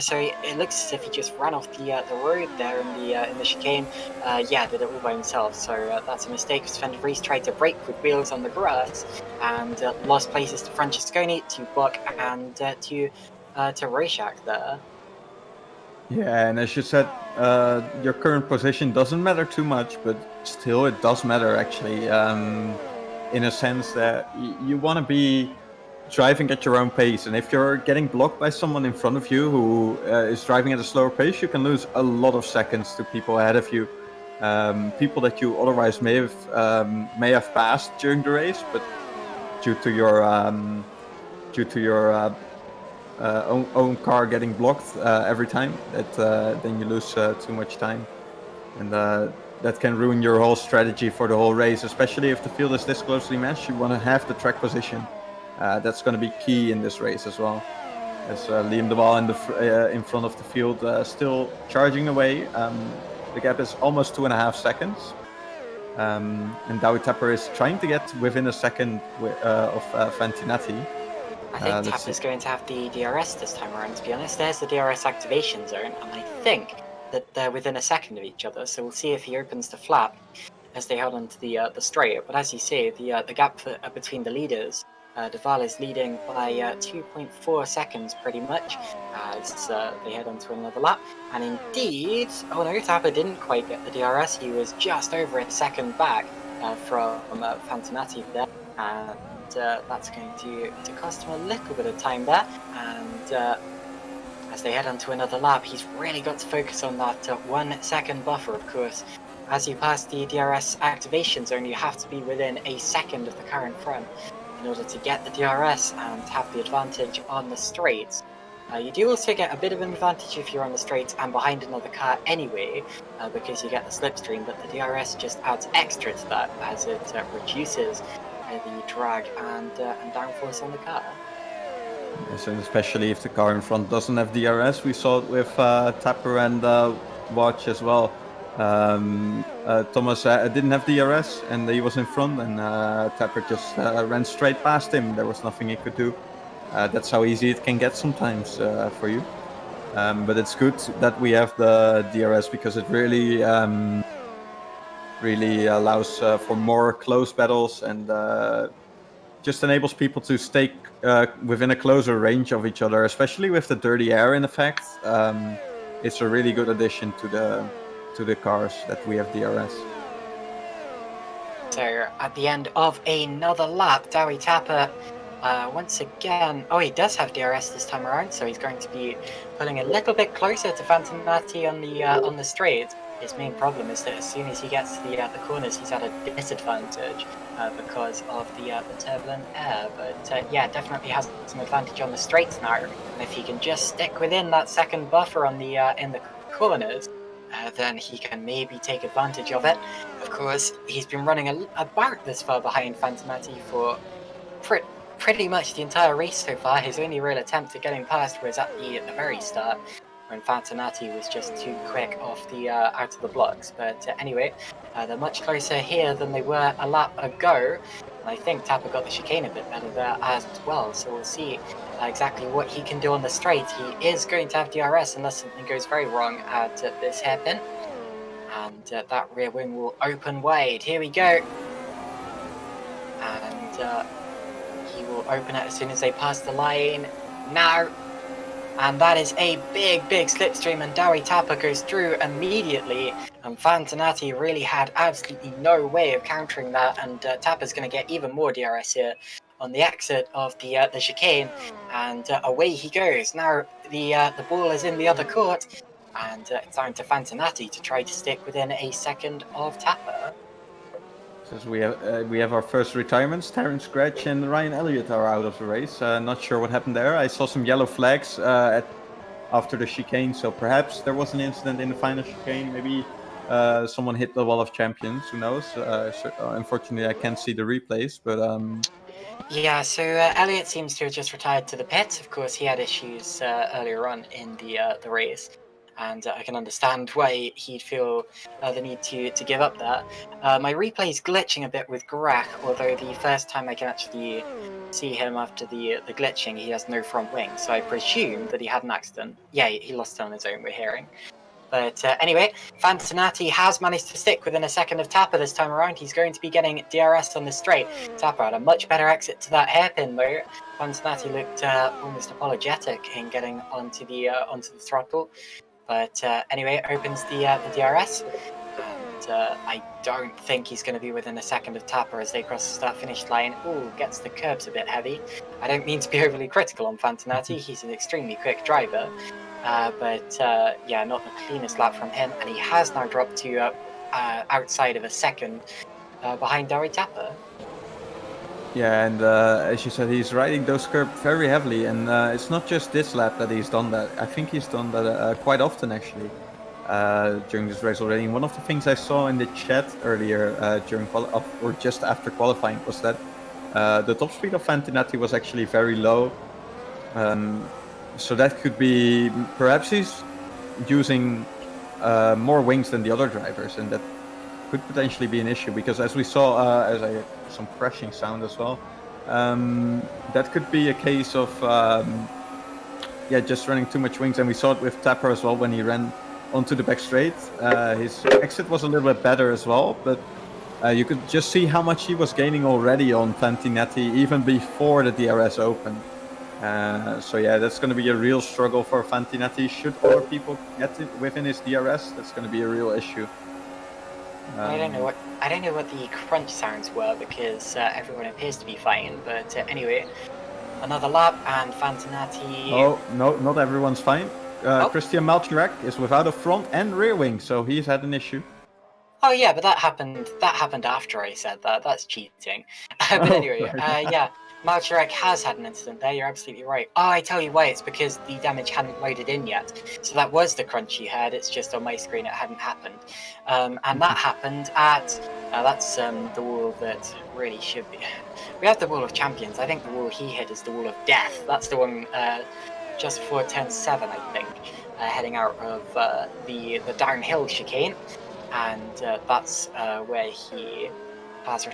So it looks as if he just ran off the road there in the chicane. Did it all by himself. So that's a mistake. Sven de Vries tried to brake with wheels on the grass and lost places to Francesconi, to Buck, and to Roychak there. Yeah, and as you said, your current position doesn't matter too much, but still it does matter actually, in a sense that you want to be driving at your own pace, and if you're getting blocked by someone in front of you who is driving at a slower pace, you can lose a lot of seconds to people ahead of you, people that you otherwise may have passed during the race, but due to your own car getting blocked every time, then you lose too much time, and that can ruin your whole strategy for the whole race, especially if the field is this closely matched. You want to have the track position. That's going to be key in this race as well. As Liam de Waal in front of the field, still charging away. The gap is almost 2.5 seconds. And Douwe Tapper is trying to get within a second of Fantinati. I think Tapper's going to have the DRS this time around, to be honest. There's the DRS activation zone, and I think that they're within a second of each other, so we'll see if he opens the flap as they head onto the straight. But as you say, the gap between the leaders, de Waal is leading by 2.4 seconds pretty much as they head onto another lap. And indeed, Tapper didn't quite get the DRS. He was just over a second back from Fantinati there, and that's going to cost him a little bit of time there. And as they head onto another lap, he's really got to focus on that 1 second buffer, of course. As you pass the DRS activation zone, you have to be within a second of the car in front in order to get the DRS and have the advantage on the straights. You do also get a bit of an advantage if you're on the straights and behind another car anyway, because you get the slipstream, but the DRS just adds extra to that as it reduces the drag and downforce on the car. Yes, and especially if the car in front doesn't have DRS. We saw it with Tapper and Watch as well. Thomas didn't have DRS and he was in front, and Tapper just ran straight past him. There was nothing he could do. That's how easy it can get sometimes for you. But it's good that we have the DRS, because it really allows for more close battles, and just enables people to stay within a closer range of each other, especially with the dirty air in effect. It's a really good addition to the cars that we have DRS. So at the end of another lap, Douwe Tapper once again, he does have DRS this time around, so he's going to be pulling a little bit closer to Fantinati on the straight. His main problem is that as soon as he gets to the corners, he's at a disadvantage because of the turbulent air. But definitely has some advantage on the straights now. And if he can just stick within that second buffer on the in the corners, then he can maybe take advantage of it. Of course, he's been running about this far behind Fantinati for pretty much the entire race so far. His only real attempt at getting past was at the very start, when Fantinati was just too quick off the out of the blocks. But anyway, they're much closer here than they were a lap ago. And I think Tapper got the chicane a bit better there as well. So we'll see exactly what he can do on the straight. He is going to have DRS unless something goes very wrong at this hairpin. And that rear wing will open wide. Here we go. And he will open it as soon as they pass the line. Now. And that is a big slipstream, and Douwe Tapper goes through immediately. And Fantinati really had absolutely no way of countering that, and Tapper's going to get even more DRS here on the exit of the chicane, and away he goes. Now the ball is in the other court, and it's down to Fantinati to try to stick within a second of Tapper. So we have our first retirements. Terence Gretsch and Ryan Elliott are out of the race. Not sure what happened there. I saw some yellow flags after the chicane, so perhaps there was an incident in the final chicane. Maybe someone hit the wall of champions. Who knows? Unfortunately, I can't see the replays, but Yeah, so Elliot seems to have just retired to the pit. Of course, he had issues earlier on in the race, and I can understand why he'd feel the need to give up that. My replay is glitching a bit with Grach, although the first time I can actually see him after the glitching, he has no front wing, so I presume that he had an accident. Yeah, he lost it on his own, we're hearing. But anyway, Fantinati has managed to stick within a second of Tapper this time around. He's going to be getting DRS on the straight. Tapper had a much better exit to that hairpin though. Fantinati looked almost apologetic in getting onto the throttle. But anyway, opens the DRS. And I don't think he's going to be within a second of Tapper as they cross the start-finish line. Ooh, gets the curbs a bit heavy. I don't mean to be overly critical on Fantinati. He's an extremely quick driver. But yeah, not the cleanest lap from him, and he has now dropped to outside of a second behind Dari Tapper. Yeah, and as you said, he's riding those curbs very heavily, and it's not just this lap that he's done that. I think he's done that quite often actually during this race already. And one of the things I saw in the chat earlier during or just after qualifying was that the top speed of Fantinati was actually very low. So that could be perhaps he's using more wings than the other drivers, and that could potentially be an issue because as we saw, as I some crashing sound as well, that could be a case of just running too much wings, and we saw it with Tapper as well when he ran onto the back straight. His exit was a little bit better as well, but you could just see how much he was gaining already on Fantinati even before the DRS opened. So yeah, that's going to be a real struggle for Fantinati. Should other people get it within his DRS, that's going to be a real issue. I don't know what the crunch sounds were because everyone appears to be fine. But anyway, another lap and Fantinati. Oh no, not everyone's fine. Christian Malchirek is without a front and rear wing, so he's had an issue. Oh yeah, but that happened after I said that. That's cheating. But anyway, yeah. Malchirek has had an incident there, you're absolutely right. Oh, I tell you why, it's because the damage hadn't loaded in yet. So that was the crunch you heard, it's just on my screen it hadn't happened. And that happened at, that's the wall that really should be. We have the wall of champions, I think the wall he hit is the wall of death. That's the one just before turn 7, I think, heading out of the downhill chicane. And that's where he has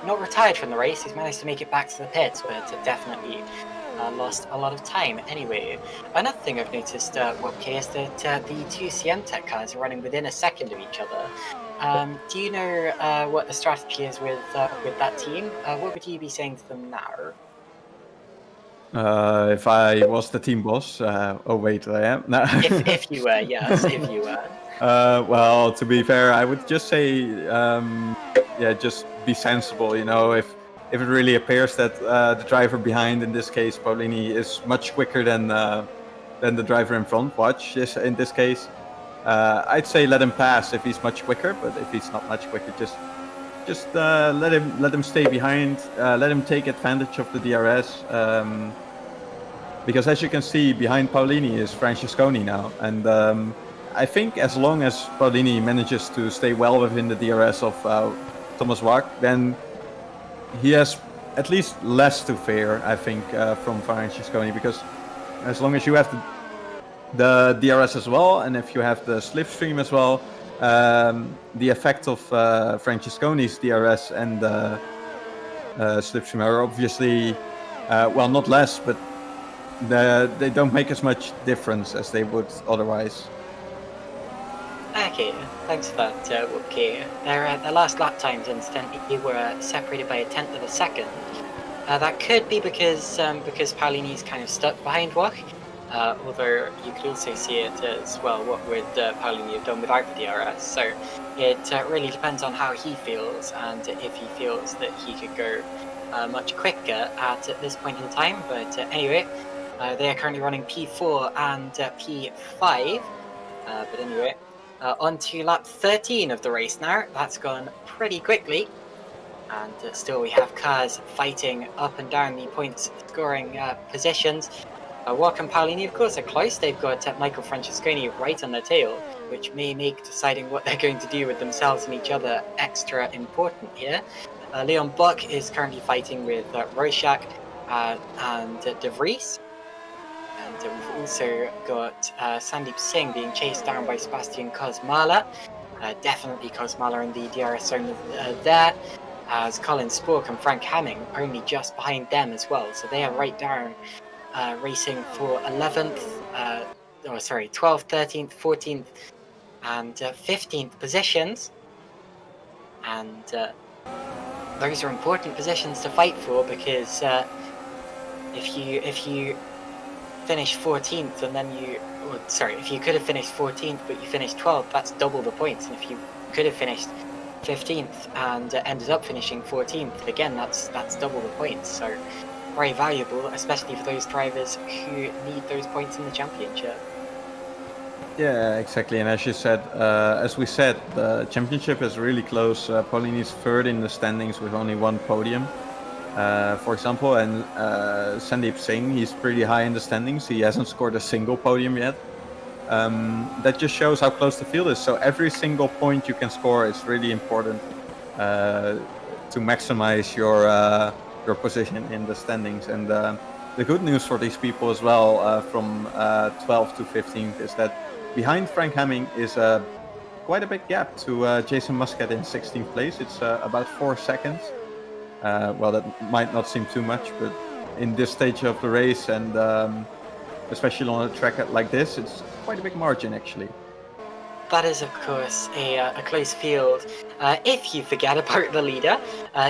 not retired from the race. He's managed to make it back to the pits, but definitely lost a lot of time. Anyway, another thing I've noticed, Wopke, is that the two Siemtech cars are running within a second of each other. Do you know what the strategy is with that team? What would you be saying to them now? If I was the team boss, oh wait, I am. No. if you were, yes, if you were. Well, to be fair, I would just say, just be sensible. You know, if it really appears that the driver behind, in this case Paulini, is much quicker than the driver in front, watch this in this case. I'd say let him pass if he's much quicker, but if he's not much quicker, just let him stay behind. Let him take advantage of the DRS. Because as you can see, behind Paulini is Francesconi now, and I think as long as Paulini manages to stay well within the DRS of Thomas Wack, then he has at least less to fear, I think, from Francesconi, because as long as you have the DRS as well, and if you have the slipstream as well, the effect of Francesconi's DRS and slipstream are obviously, well, not less, but they don't make as much difference as they would otherwise. Okay, thanks for that, Wopke. Their last lap times, incidentally, were separated by a tenth of a second. That could be because Paulini's kind of stuck behind Wack, although you could also see it as, well, what would Paulini have done without the DRS? So it really depends on how he feels, and if he feels that he could go much quicker at this point in time. But anyway, they are currently running P4 and P5. But anyway, on to lap 13 of the race now. That's gone pretty quickly. And still we have cars fighting up and down the points scoring positions. Wack and Paulini, of course, are close. They've got Michael Francesconi right on their tail. which may make deciding what they're going to do with themselves and each other extra important here. Leon Buck is currently fighting with Rorschach and de Vries. And we've also got Sandeep Singh being chased down by Sebastian Kosmala. Definitely Kosmala in the DRS zone there, as Colin Spork and Frank Hamming only just behind them as well. So they are right down, racing for 11th, 12th, 13th, 14th, and 15th positions. And those are important positions to fight for, because if you finish 14th and then if you could have finished 14th but you finished 12th, that's double the points. And if you could have finished 15th and ended up finishing 14th, again, that's double the points. So very valuable, especially for those drivers who need those points in the championship. Yeah, exactly. And as you said, as we said, the championship is really close. Paulini's third in the standings with only one podium, for example, and Sandeep Singh, he's pretty high in the standings. He hasn't scored a single podium yet. That just shows how close the field is. So every single point you can score is really important to maximize your position in the standings. And the good news for these people as well, from 12th to 15th, is that behind Frank Hamming is quite a big gap to Jason Muscat in 16th place. It's about 4 seconds. Well, that might not seem too much, but in this stage of the race, and especially on a track like this, it's quite a big margin, actually. That is, of course, a close field. If you forget about the leader,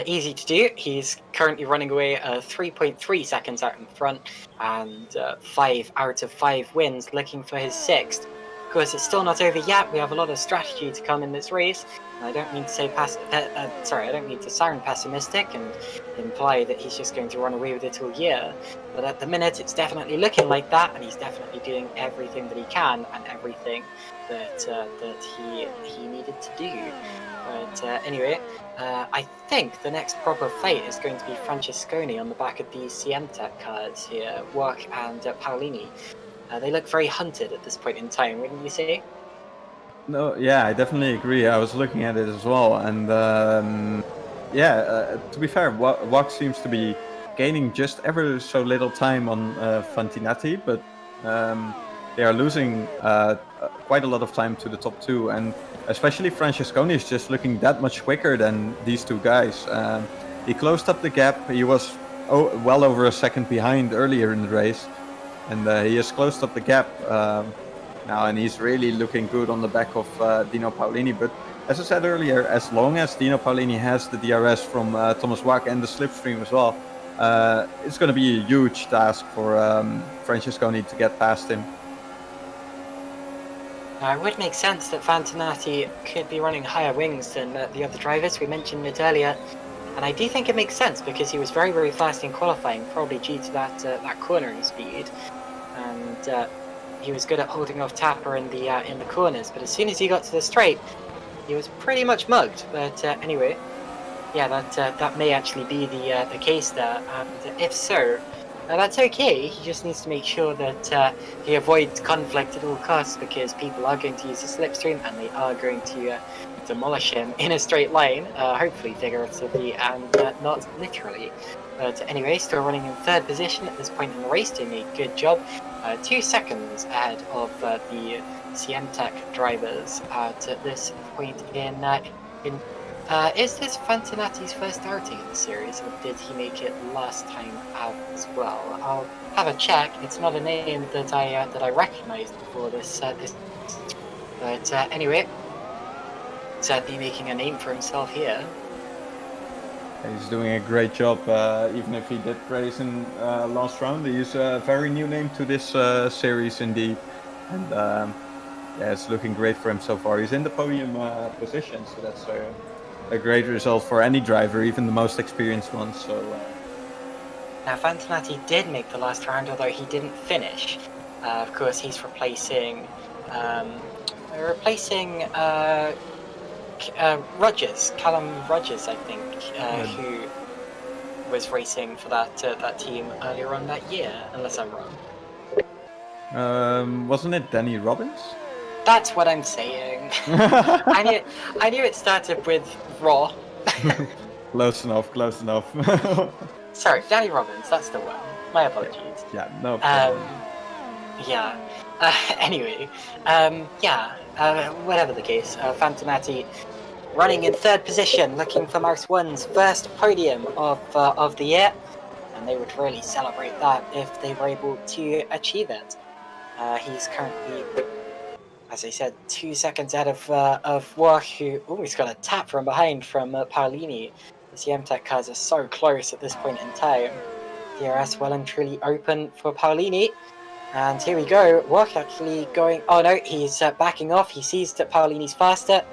easy to do. He's currently running away 3.3 seconds out in front, and 5 out of 5 wins, looking for his 6th. Of course, it's still not over yet. We have a lot of strategy to come in this race. I don't mean to say I don't mean to sound pessimistic and imply that he's just going to run away with it all year. But at the minute, it's definitely looking like that, and he's definitely doing everything that he can and everything that he needed to do. But anyway, I think the next proper fight is going to be Francesconi on the back of these CM Tech cars here, Wok and Paolini. They look very hunted at this point in time, wouldn't you say? No, yeah, I definitely agree. I was looking at it as well, and to be fair, Wok seems to be gaining just ever so little time on Fantinati, but they are losing quite a lot of time to the top two, and especially Francesconi is just looking that much quicker than these two guys. He closed up the gap. He was well over a second behind earlier in the race, and he has closed up the gap now, and he's really looking good on the back of Dino Paolini. But as I said earlier, as long as Dino Paolini has the DRS from Thomas Wak and the slipstream as well, it's going to be a huge task for Francesconi to get past him. Now, it would make sense that Fantinati could be running higher wings than the other drivers. We mentioned it earlier, and I do think it makes sense because he was very, very fast in qualifying, probably due to that cornering speed, and he was good at holding off Tapper in the corners. But as soon as he got to the straight, he was pretty much mugged. But anyway, yeah, that may actually be the case there, and if so, that's okay. He just needs to make sure that he avoids conflict at all costs, because people are going to use the slipstream and they are going to demolish him in a straight line, hopefully figuratively and not literally. But anyway, still running in 3rd position at this point in the race, doing a good job. 2 seconds ahead of the CM Tech drivers at this point in. Is this Fantinati's first outing in the series, or did he make it last time out as well? I'll have a check. It's not a name that I recognised before this. But anyway, certainly making a name for himself here. He's doing a great job, even if he did race in last round. He's a very new name to this series indeed, and it's looking great for him so far. He's in the podium position, so that's a great result for any driver, even the most experienced ones. So now Fantinati did make the last round, although he didn't finish. Of course, he's replacing Callum Rogers, I think, who was racing for that team earlier on that year, unless I'm wrong. Wasn't it Danny Robbins? That's what I'm saying. I knew it started with Raw. Close enough, close enough. Sorry, Danny Robbins, that's the one. My apologies. Yeah, no problem. Yeah. Anyway, whatever the case, Fantomati running in third position, looking for Mouse One's first podium of the year, and they would really celebrate that if they were able to achieve it. He's currently, as I said, 2 seconds out of Wopke, who he's got a tap from behind from Paolini. The CM-Tech cars are so close at this point in time. DRS well and truly open for Paolini. And here we go, Wopke actually going, oh no, he's backing off, he sees that Paolini's faster,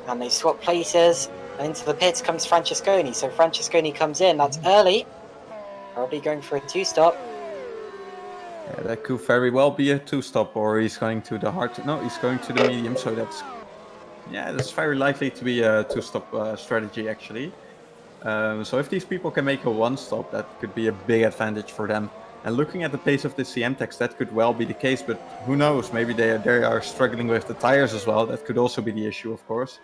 and they swap places, and into the pits comes Francesconi, so Francesconi comes in, that's early, probably going for a two-stop. Yeah, that could very well be a two-stop, or he's going to the hard, no, he's going to the medium, so that's very likely to be a two-stop strategy actually. So if these people can make a one-stop, that could be a big advantage for them. And looking at the pace of the CM-Techs, that could well be the case, but who knows? Maybe they are struggling with the tires as well. That could also be the issue, of course.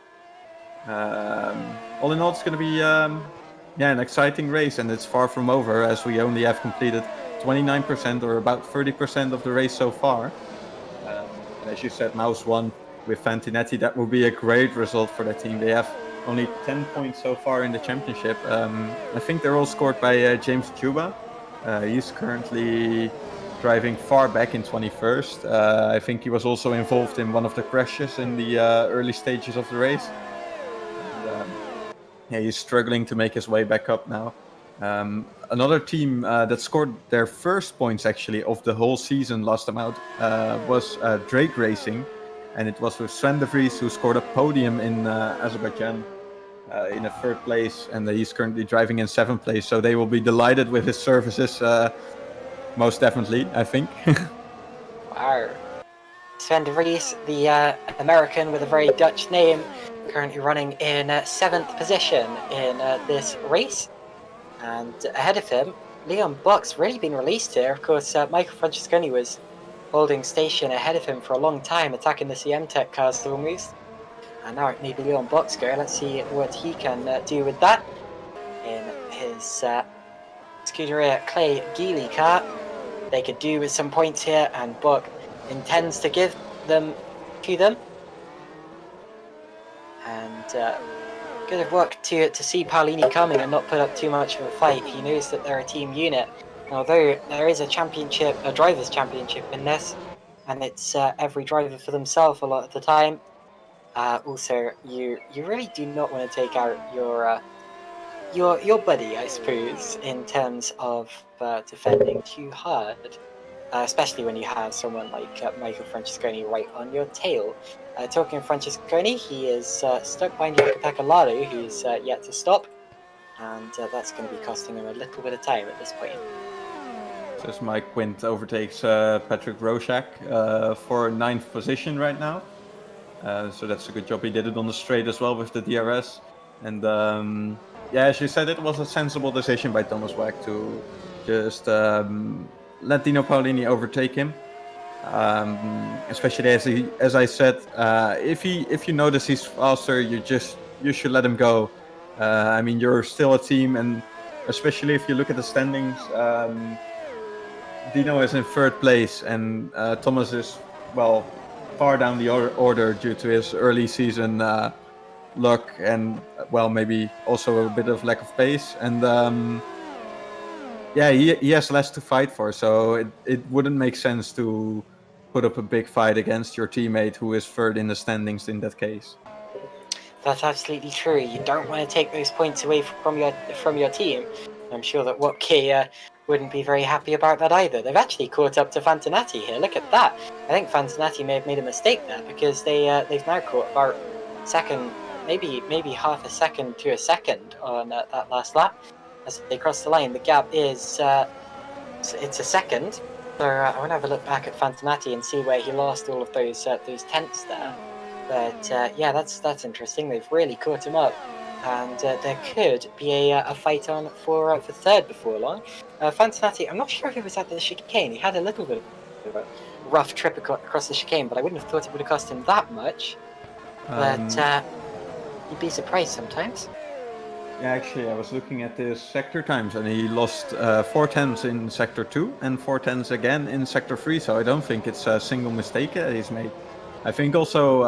All in all, it's going to be an exciting race, and it's far from over, as we only have completed 29% or about 30% of the race so far. And as you said, Mouse won with Fantinetti. That would be a great result for that team. They have only 10 points so far in the championship. I think they're all scored by James Chuba. He's currently driving far back in 21st. I think he was also involved in one of the crashes in the early stages of the race. And, he's struggling to make his way back up now. Another team that scored their first points actually of the whole season last time out was Drake Racing. And it was with Gerrit de Vries, who scored a podium in Azerbaijan in a third place, and he's currently driving in 7th place. So they will be delighted with his services, most definitely, I think. Wow. Gerrit de Vries, the American with a very Dutch name, currently running in 7th position in this race. And ahead of him, Leon Buck's really been released here. Of course, Michael Francesconi was holding station ahead of him for a long time, attacking the CM-Tech cars almost. And now it may be Leon Buck's go. Let's see what he can do with that in his Scuderia Clay Geely car. They could do with some points here, and Buck intends to give them to them. And good work to see Paolini coming and not put up too much of a fight. He knows that they're a team unit. And although there is a drivers' championship in this, and it's every driver for themselves a lot of the time. Also, you really do not want to take out your buddy, I suppose, in terms of defending too hard, especially when you have someone like Michael Francesconi right on your tail. Talking of Francesconi, he is stuck behind Jaco Peccolato, who's yet to stop, and that's going to be costing him a little bit of time at this point. So as Mike Quint overtakes Patrick Roszak for 9th position right now. So that's a good job. He did it on the straight as well with the DRS. And as you said, it was a sensible decision by Thomas Wack to just let Dino Paolini overtake him. Especially as I said, if you notice he's faster, you should let him go. I mean, you're still a team, and especially if you look at the standings, Dino is in 3rd place, and Thomas is far down the order due to his early season luck and maybe also a bit of lack of pace. And he has less to fight for, so it wouldn't make sense to put up a big fight against your teammate who is 3rd in the standings in that case. That's absolutely true. You don't want to take those points away from your team. I'm sure that Wopke wouldn't be very happy about that either. They've actually caught up to Fantinati here. Look at that. I think Fantinati may have made a mistake there, because they've now caught about second, maybe half a second to a second on that last lap. As they cross the line, the gap is it's a second. So I want to have a look back at Fantinati and see where he lost all of those tenths there. But that's interesting. They've really caught him up. And there could be a fight on for 3rd before long. Fantinati, I'm not sure if he was at the chicane. He had a little bit of rough trip across the chicane, but I wouldn't have thought it would have cost him that much. But you'd be surprised sometimes. Yeah, actually, I was looking at his sector times, and he lost 4 tenths in sector 2 and 4 tenths again in sector 3. So I don't think it's a single mistake that he's made. I think also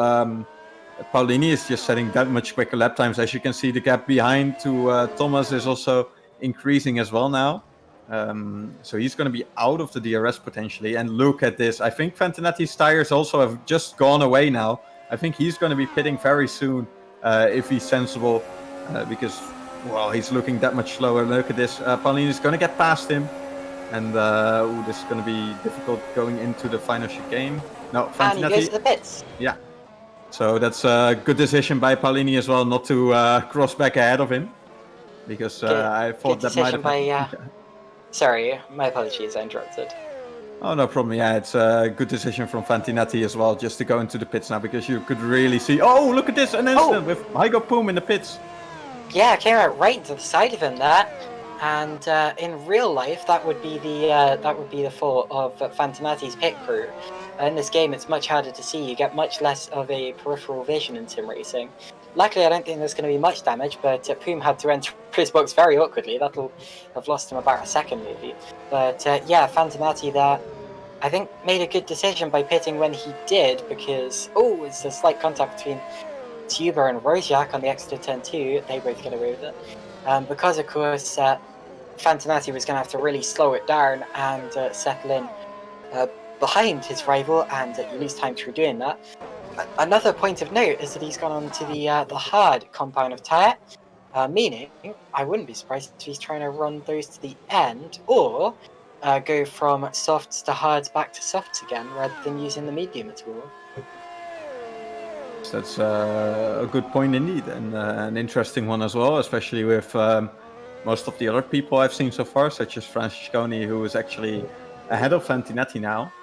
Paulini is just setting that much quicker lap times. As you can see, the gap behind to Thomas is also increasing as well now. So he's going to be out of the DRS potentially. And look at this. I think Fantinetti's tires also have just gone away now. I think he's going to be pitting very soon if he's sensible because, well, he's looking that much slower. Look at this. Paulini is going to get past him. And this is going to be difficult going into the final chicane. No, Fantinetti. And he goes to the pits. Yeah. So that's a good decision by Paulini as well, not to cross back ahead of him. Because I thought that might have happened. Sorry, my apologies, I interrupted. Oh, no problem. Yeah, it's a good decision from Fantinetti as well, just to go into the pits now, because you could really see... Oh, look at this! An incident with Hygo Poom in the pits. Yeah, came out right to the side of him there. And in real life, that would be the fault of Fantinetti's pit crew. In this game, it's much harder to see. You get much less of a peripheral vision in sim racing. Luckily, I don't think there's going to be much damage, but Poom had to enter his box very awkwardly. That'll have lost him about a second, maybe. But yeah, Fantinetti there, I think, made a good decision by pitting when he did, because, it's a slight contact between Tuber and Rosiak on the exit of turn 2. They both get away with it. Because, of course, Fantinetti was going to have to really slow it down and settle in behind his rival, and you lose time through doing that. Another point of note is that he's gone on to the hard compound of tyre, meaning I wouldn't be surprised if he's trying to run those to the end, or go from softs to hards back to softs again, rather than using the medium at all. That's a good point indeed, and an interesting one as well, especially with most of the other people I've seen so far, such as Francesconi, who is actually ahead of Fantinetti now.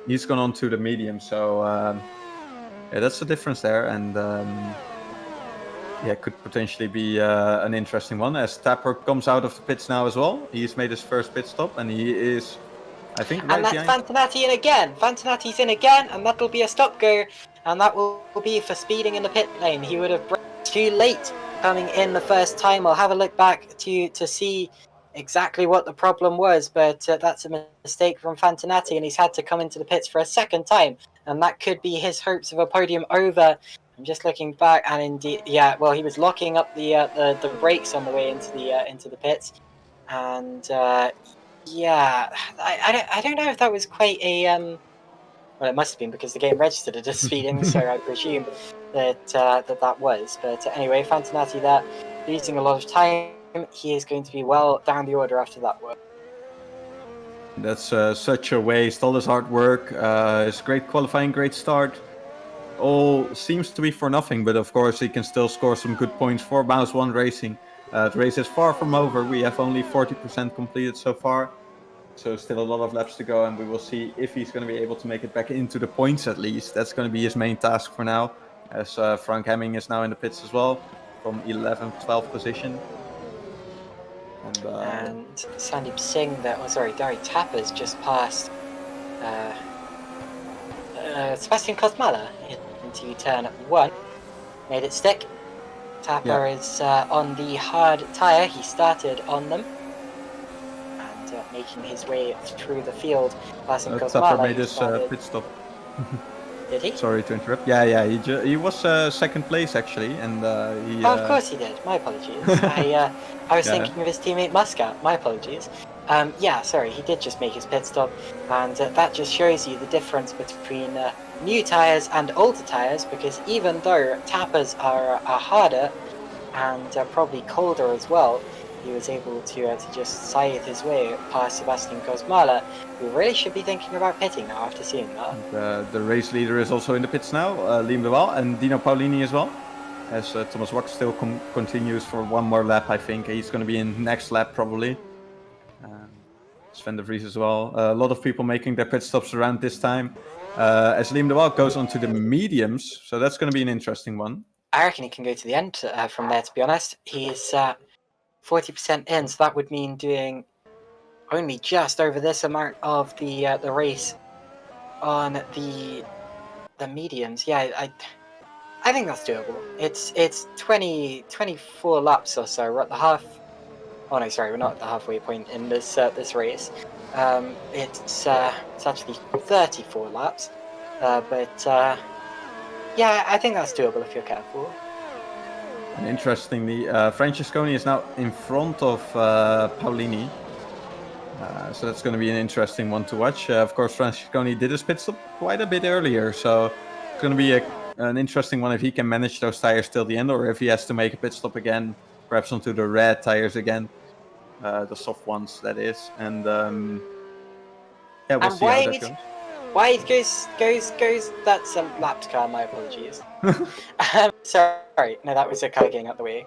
He's gone on to the medium, so yeah, that's the difference there, and yeah, could potentially be an interesting one, as Tapper comes out of the pits now as well. He's made his first pit stop, and he is, I think, right behind. And that's Fantinetti in again. Fantinetti's in again, and that'll be a stop go, and that will be for speeding in the pit lane. He would have braked too late coming in the first time. I'll have a look back to see exactly what the problem was, but that's a mistake from Fantinetti, and he's had to come into the pits for a second time, and that could be his hopes of a podium over. I'm just looking back, and indeed, yeah, well, he was locking up the brakes on the way into the pits, and yeah, I don't know if that was quite a well, it must have been, because the game registered it as speeding, so I presume that that was. But anyway, Fantinetti there, losing a lot of time. He is going to be well down the order after that one. That's such a waste. All his hard work, his great qualifying, great start, all seems to be for nothing. But of course, he can still score some good points for Mouse 1 Racing. The race is far from over. We have only 40% completed so far. So still a lot of laps to go, and we will see if he's going to be able to make it back into the points at least. That's going to be his main task for now, as Frank Hemming is now in the pits as well, from 11th, 12th position. And Sandeep Singh, Gary Tapper's just passed Sebastian Kosmala into turn 1. Made it stick. Tapper is on the hard tyre. He started on them. Making his way through the field, passing Kosmala. Tapper made his pit stop. Did he? Sorry to interrupt. Yeah, he was second place actually, and he. Oh, of course he did. My apologies. I was thinking of his teammate Muscat. My apologies. Yeah, sorry, he did just make his pit stop, and that just shows you the difference between new tyres and older tyres, because even though Tappers are harder and probably colder as well, he was able to just scythe his way past Sebastian Kosmala, who really should be thinking about pitting now after seeing that. The race leader is also in the pits now, Liam de Waal, and Dino Paulini as well, as Thomas Wok still continues for one more lap. I think he's going to be in next lap probably. Sven de Vries as well. A lot of people making their pit stops around this time, as Liam de Waal goes on to the mediums, so that's going to be an interesting one. I reckon he can go to the end from there, to be honest. He's 40% in, so that would mean doing only just over this amount of the race on the mediums, yeah, I think that's doable. It's 24 laps or so. We're at the half. Oh no, sorry, we're not at the halfway point in this this race. It's actually 34 laps, but yeah, I think that's doable if you're careful. And interestingly, Francesconi is now in front of Paulini. So that's going to be an interesting one to watch. Of course, Francesconi did his pit stop quite a bit earlier, so it's going to be an interesting one if he can manage those tires till the end, or if he has to make a pit stop again, perhaps onto the red tires again, the soft ones, that is. And yeah, we'll And see how that goes. wide goes. That's a lapped car. My apologies. Sorry, no, that was a car getting out the way.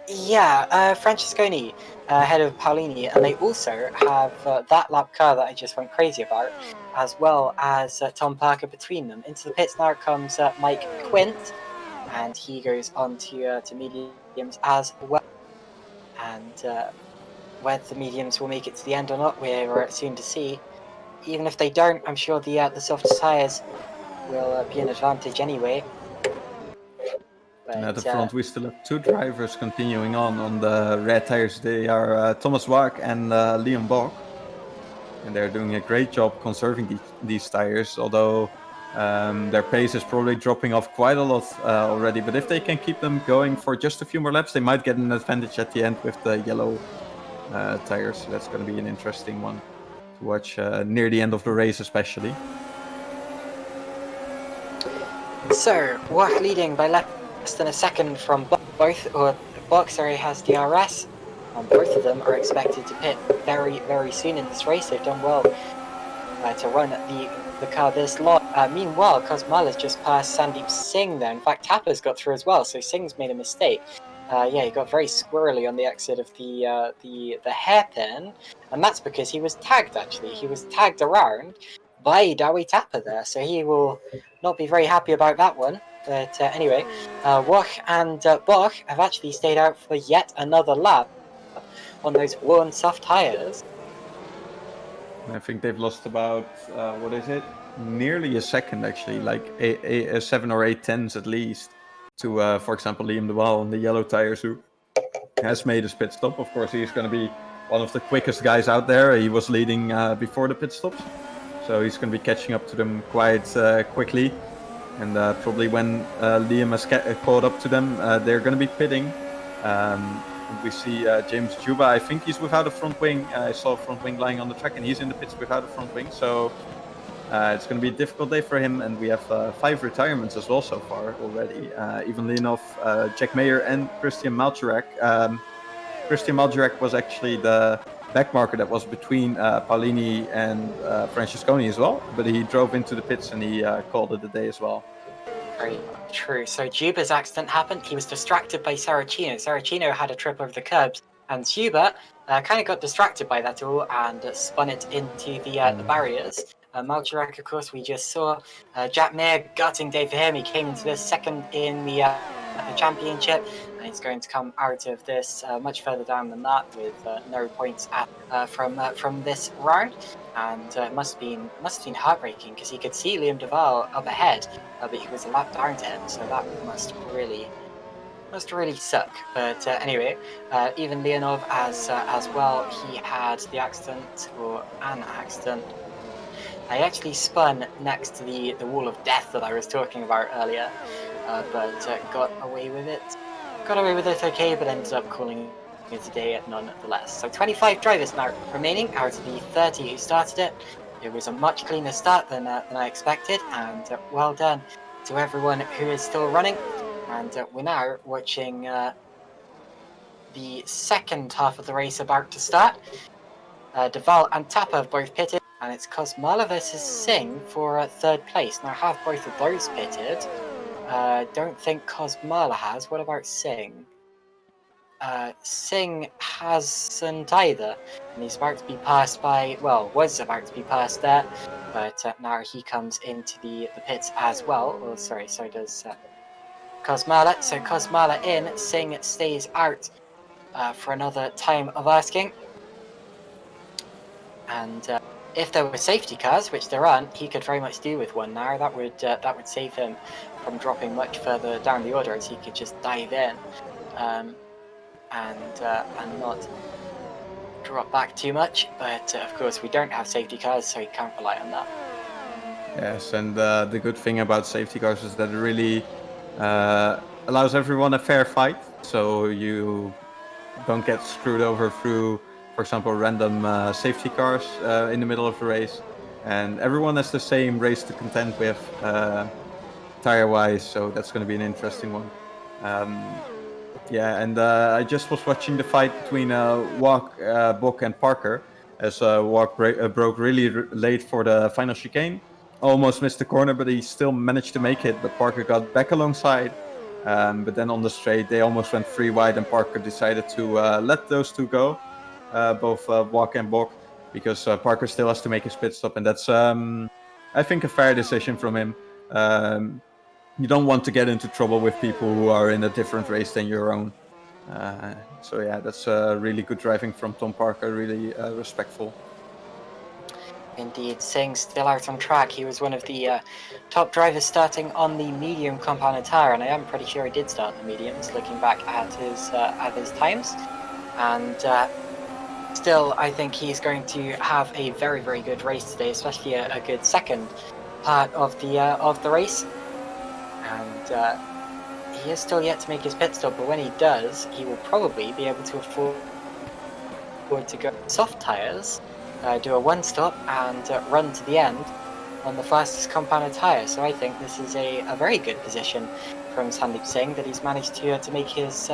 Yeah, Francesconi ahead of Paulini, and they also have that lap car that I just went crazy about, as well as Tom Parker between them. Into the pits now comes Mike Quint, and he goes on to mediums as well. And whether the mediums will make it to the end or not, we're soon to see. Even if they don't, I'm sure the soft tyres will be an advantage anyway. And at the But front, we still have two drivers continuing on the red tires. They are Thomas Wack and Liam Bach. And they're doing a great job conserving these tires, although their pace is probably dropping off quite a lot already. But if they can keep them going for just a few more laps, they might get an advantage at the end with the yellow tires. So that's going to be an interesting one to watch near the end of the race, especially. So, Wack leading by less than a second from both, or Bach, sorry, has DRS, and both of them are expected to pit very, very soon in this race. They've done well to run the car this long. Meanwhile, Cosmala's just passed Sandeep Singh there. In fact, Tapper's got through as well, so Singh's made a mistake. Yeah, he got very squirrely on the exit of the hairpin, and that's because he was tagged, actually. He was tagged around by Dawi Tapper there, so he will not be very happy about that one. But anyway, Wach and Bach have actually stayed out for yet another lap on those worn soft tyres. I think they've lost about, what is it? Nearly a second, actually, like 7 or 8 tenths at least, to, for example, Liam de Waal on the yellow tires, who has made his pit stop. Of course, he's going to be one of the quickest guys out there. He was leading before the pit stops, so he's going to be catching up to them quite quickly. And probably when Liam has caught up to them, they're going to be pitting. We see James Juba. I think he's without a front wing. I saw a front wing lying on the track, and he's in the pits without a front wing. So it's going to be a difficult day for him. And we have 5 retirements as well so far already. Evenly enough, Jack Mayer and Christian Malczarek. Christian Malczarek was actually the backmarker that was between Paulini and Francesconi as well. But he drove into the pits and he called it a day as well. Very true. So Juba's accident happened. He was distracted by Saracino. Saracino had a trip over the curbs, and Juba kind of got distracted by that all and spun it into the barriers. Malczarek, of course, we just saw. Jack Mayer gutting day for him. He came into this second in the championship, and he's going to come out of this much further down than that with no points from this round. And it must have been heartbreaking because he could see Liam de Waal up ahead, but he was a lap down to him, so that must really suck. But anyway, even Leonov as well, he had the accident, or an accident. I actually spun next to the wall of death that I was talking about earlier, but got away with it. Got away with it okay, but ended up calling it a day nonetheless. So 25 drivers now remaining out of the 30 who started it. It was a much cleaner start than I expected, and well done to everyone who is still running. And we're now watching the second half of the race about to start. De Waal and Tapper have both pitted, and it's Kosmala versus Singh for third place. Now, have both of those pitted? Don't think Kosmala has. What about Singh? Singh hasn't either, and he's about to be passed by, well, was about to be passed there, but now he comes into the pits as well. Well, sorry, so does Kosmala. So Kosmala in, Singh stays out for another time of asking. And if there were safety cars, which there aren't, he could very much do with one now. That would save him from dropping much further down the order, as he could just dive in and not drop back too much. But of course, we don't have safety cars, so he can't rely on that. Yes, and the good thing about safety cars is that it really allows everyone a fair fight. So you don't get screwed over through, for example, random safety cars in the middle of the race. And everyone has the same race to contend with tire-wise, so that's going to be an interesting one. Yeah, and I just was watching the fight between Wopke, Bok, and Parker, as Wopke broke really late for the final chicane. Almost missed the corner, but he still managed to make it. But Parker got back alongside. But then on the straight, they almost went 3 wide, and Parker decided to let those two go, both Wopke and Bok, because Parker still has to make his pit stop, and that's, I think, a fair decision from him. You don't want to get into trouble with people who are in a different race than your own. So yeah, that's really good driving from Tom Parker, really respectful. Indeed, Singh still out on track. He was one of the top drivers starting on the medium compounded tyre, and I am pretty sure he did start the mediums, looking back at his times. And still, I think he's going to have a very, very good race today, especially a good second part of the race. And he is still yet to make his pit stop, but when he does, he will probably be able to afford to go soft tyres, do a one stop, and run to the end on the fastest compounded tyre. So I think this is a very good position from Sandeep Singh, that he's managed to make his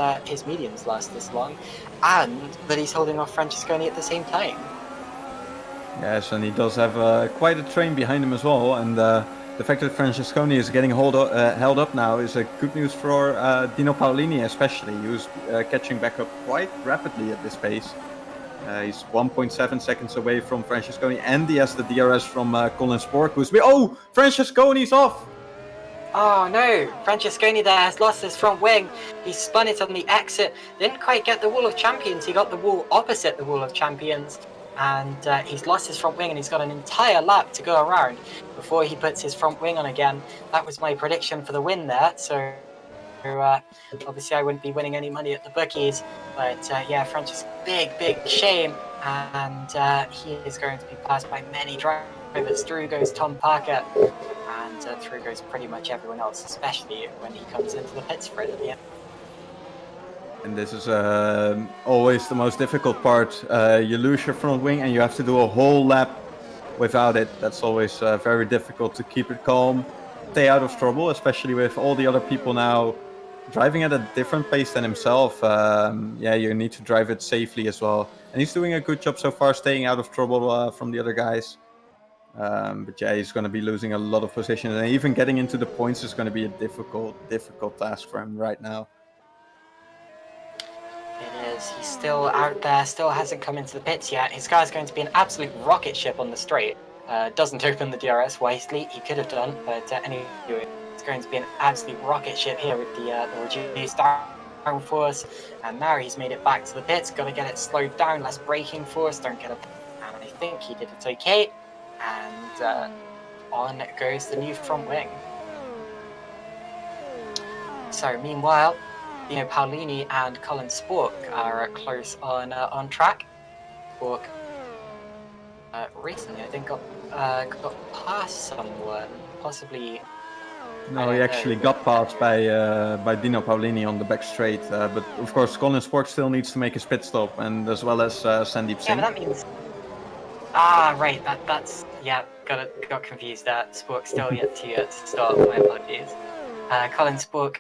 mediums last this long, and that he's holding off Francesconi at the same time. Yes, and he does have quite a train behind him as well, and the fact that Francesconi is getting held up now is good news for Dino Paolini, especially, who's catching back up quite rapidly at this pace. He's 1.7 seconds away from Francesconi, and he has the DRS from Colin Spork, who's... Oh! Francesconi's off! Oh no! Francesconi there has lost his front wing. He spun it on the exit. Didn't quite get the Wall of Champions. He got the wall opposite the Wall of Champions. And he's lost his front wing, and he's got an entire lap to go around before he puts his front wing on again. That was my prediction for the win there. So obviously I wouldn't be winning any money at the bookies. But yeah, Francis, big shame. And he is going to be passed by many drivers. Through goes Tom Parker. And through goes pretty much everyone else, especially when he comes into the pits for it at the end. And this is always the most difficult part. You lose your front wing and you have to do a whole lap without it. That's always very difficult to keep it calm, stay out of trouble, especially with all the other people now driving at a different pace than himself. Yeah, you need to drive it safely as well. And he's doing a good job so far, staying out of trouble from the other guys. But yeah, he's going to be losing a lot of positions, and even getting into the points is going to be a difficult task for him right now. It is. He's still out there, still hasn't come into the pits yet. His car is going to be an absolute rocket ship on the straight. Doesn't open the DRS wisely. He could have done, but anyway, it's going to be an absolute rocket ship here with the reduced downforce. And now he's made it back to the pits. Got to get it slowed down, less braking force. Don't get up. And I think he did it okay. And on goes the new front wing. So meanwhile, Paolini and Colin Spork are close on track. Spork recently, I think, got past someone, possibly. No, he actually got passed by Dino Paolini on the back straight. But of course, Colin Spork still needs to make his pit stop, and as well as Sandeep Singh. Yeah, but that means. Ah, right. That's yeah. Got confused. That Spork still yet to start. My apologies. Colin Spork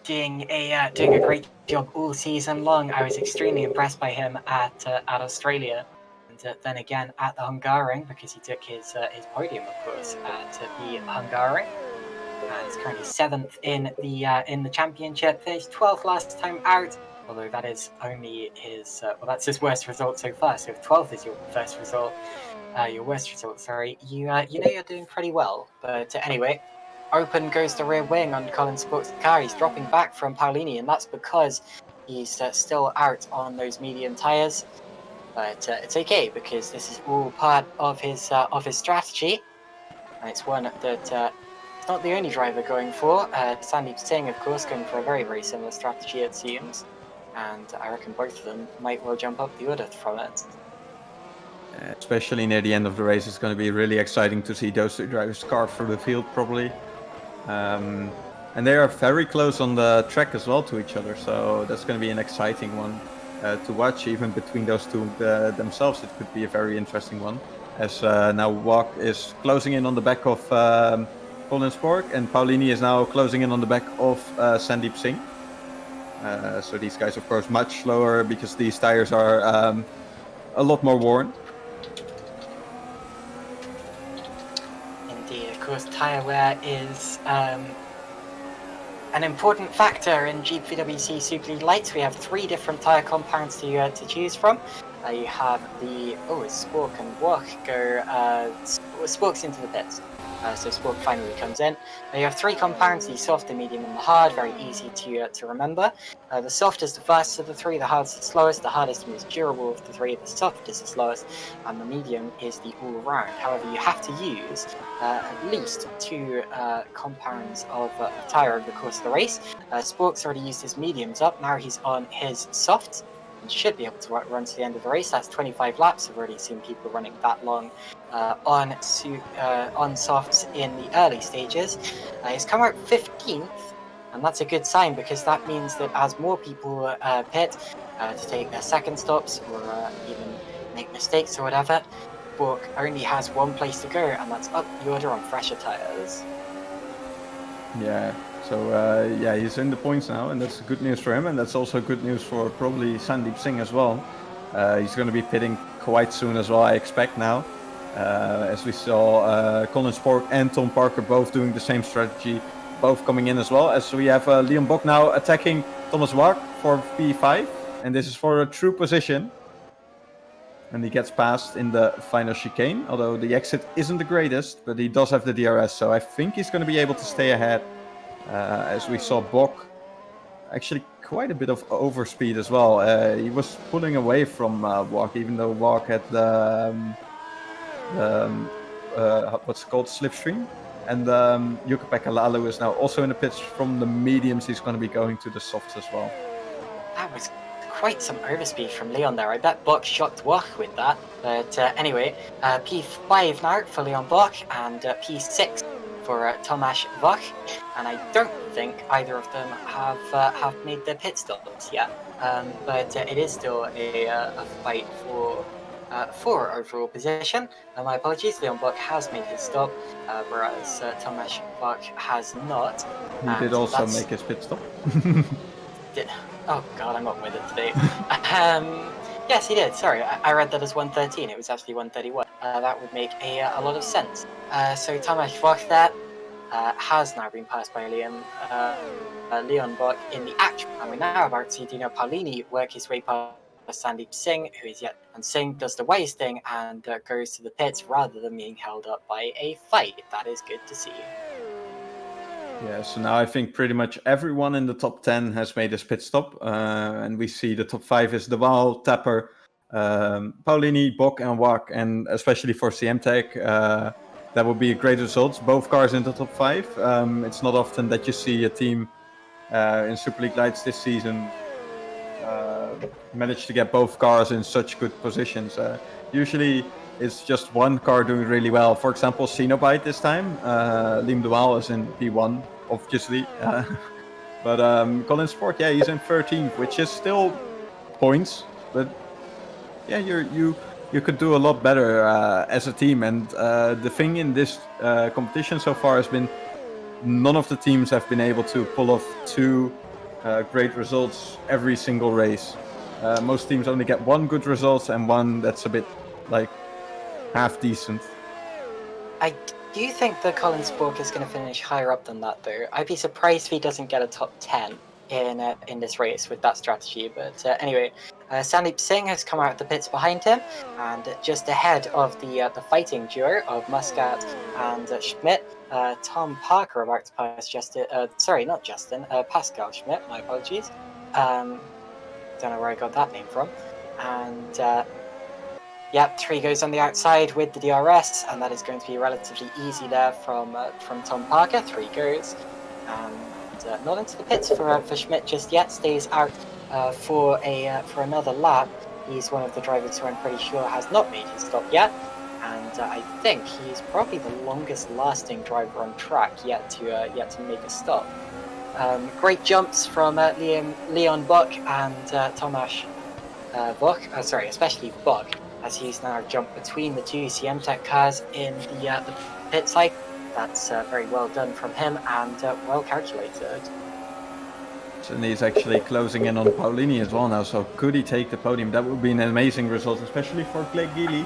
doing a great job all season long. I was extremely impressed by him at Australia, and then again at the Hungaroring, because he took his podium, of course, at the Hungaroring. He's currently 7th in the championship. Finished 12th last time out. Although that is only his, that's his worst result so far. So if 12th is your worst result, you're doing pretty well. But anyway, open goes the rear wing on Colin Spork's car. He's dropping back from Paolini, and that's because he's still out on those medium tyres. But it's okay because this is all part of his strategy, and it's one that it's not the only driver going for. Sandeep Singh, of course, going for a very, very similar strategy, it seems, and I reckon both of them might well jump up the order from it. Especially near the end of the race, it's going to be really exciting to see those two drivers carve through the field probably. And they are very close on the track as well to each other, so that's going to be an exciting one to watch. Even between those two themselves, it could be a very interesting one. As now Wok is closing in on the back of Colin Spork, and Paulini is now closing in on the back of Sandeep Singh. So these guys, of course, much slower because these tires are a lot more worn. Indeed, of course, tyre wear is an important factor in GPVWC Superleague Lights. We have 3 different tyre compounds to choose from. You have the Spork and Wok go. Spork's into the pits, so Spork finally comes in. You have 3 compounds: the soft, the medium, and the hard. Very easy to remember. The soft is the first of the 3. The hard is the slowest. The hardest and most durable of the 3. The soft is the slowest, and the medium is the all-round. However, you have to use at least 2 compounds of tyre over the course of the race. Spork's already used his mediums up. Now he's on his softs and should be able to run to the end of the race. That's 25 laps. I've already seen people running that long on softs in the early stages. He's come out 15th, and that's a good sign because that means that as more people pit to take their second stops or even make mistakes or whatever, Spork only has 1 place to go, and that's up the order on fresher tyres. Yeah, so he's in the points now, and that's good news for him, and that's also good news for probably Sandeep Singh as well. He's going to be pitting quite soon as well, I expect now. As we saw Colin Spork and Tom Parker both doing the same strategy, both coming in as well. As we have Liam Bock now attacking Thomas Wok for P5, and this is for a true position. And he gets past in the final chicane, although the exit isn't the greatest, but he does have the DRS, so I think he's going to be able to stay ahead. As we saw Bock actually quite a bit of overspeed as well. He was pulling away from Wok, even though Wok had the what's it called, slipstream. And Jukka-Pekka Lalu is now also in the pits from the mediums. He's going to be going to the softs as well. That was quite some overspeed from Leon there. I bet Bock shocked Wok with that. But anyway, P5 now for Leon Bock and P6 for Tomasz Wok. And I don't think either of them have made their pit stops yet. But it is still a fight for overall position. My apologies, Leon Bock has made his stop, whereas Tomasz Wok has not. He did also make his pit stop. Oh god, I'm not with it today. Yes, he did. Sorry, I read that as 113. It was actually 131. That would make a lot of sense. So Tomasz Wok there has now been passed by Leon Bock in the actual. And we're now about to see Dino Paulini work his way past Sandeep Singh, who is yet. And Singh does the wise thing and goes to the pits rather than being held up by a fight. That is good to see. Yeah, so now I think pretty much everyone in the top 10 has made his pit stop. And we see the top 5 is De Waal, Tapper, Paulini, Bock, and Wok. And especially for CM Tech, that would be a great result. Both cars in the top 5. It's not often that you see a team in Superleague Lights this season manage to get both cars in such good positions. Usually it's just one car doing really well. For example, Cenobite this time. Liam De Waal is in P1, obviously. But Colin Sport, yeah, he's in 13th, which is still points. But yeah, you could do a lot better as a team. And the thing in this competition so far has been none of the teams have been able to pull off 2 great results every single race. Most teams only get 1 good result and 1 that's a bit like half decent. I do think that Colin Spork is going to finish higher up than that, though. I'd be surprised if he doesn't get a top 10 in this race with that strategy. But anyway, Sandeep Singh has come out of the pits behind him, and just ahead of the fighting duo of Muscat and Schmidt. Tom Parker about to pass Justin. Sorry, not Justin. Pascal Schmidt. My apologies. Don't know where I got that name from. And Yep, 3 goes on the outside with the DRS, and that is going to be relatively easy there from Tom Parker. 3 goes, and not into the pits for Schmidt just yet. Stays out for another lap. He's one of the drivers who I'm pretty sure has not made his stop yet, and I think he's probably the longest-lasting driver on track yet to make a stop. Great jumps from Leon Buck and Tomasz Buck. Especially Buck, as he's now jumped between the two CM Tech cars in the pit cycle. That's very well done from him and well calculated. And he's actually closing in on Paulini as well now, so could he take the podium? That would be an amazing result, especially for Clay Geely.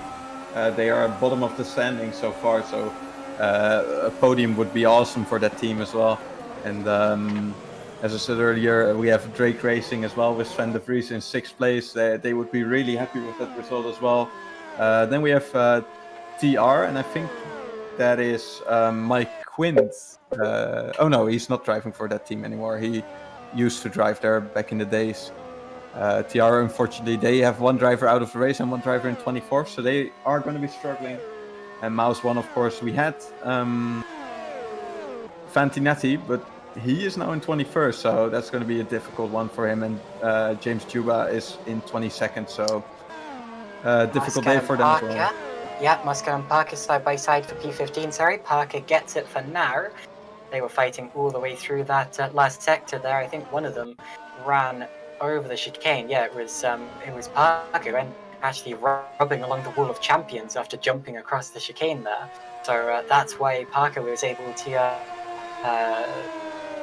They are at bottom of the standing so far, so a podium would be awesome for that team as well. And as I said earlier, we have Drake Racing as well with Sven de Vries in 6th place. They would be really happy with that result as well. Then we have TR, and I think that is Mike Quint. Oh no, he's not driving for that team anymore. He used to drive there back in the days. TR, unfortunately, they have one driver out of the race and one driver in 24th, so they are going to be struggling. And Mouse 1, of course, we had Fantinati, but he is now in 21st, so that's going to be a difficult one for him. And James Juba is in 22nd, so difficult day for them as well. Yeah, Muscat and Parker side by side for P15. Sorry, Parker gets it for now. They were fighting all the way through that last sector there. I think one of them ran over the chicane. Yeah, it was Parker and actually rubbing along the wall of champions after jumping across the chicane there. So that's why Parker was able to.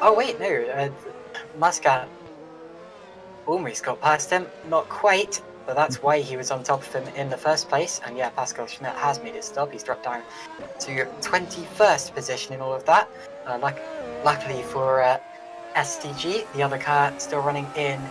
Oh wait, no, Muscat almost got past him. Not quite. But that's why he was on top of him in the first place. And yeah, Pascal Schmidt has made his stop. He's dropped down to 21st position in all of that. Luckily for STG, the other car still running in.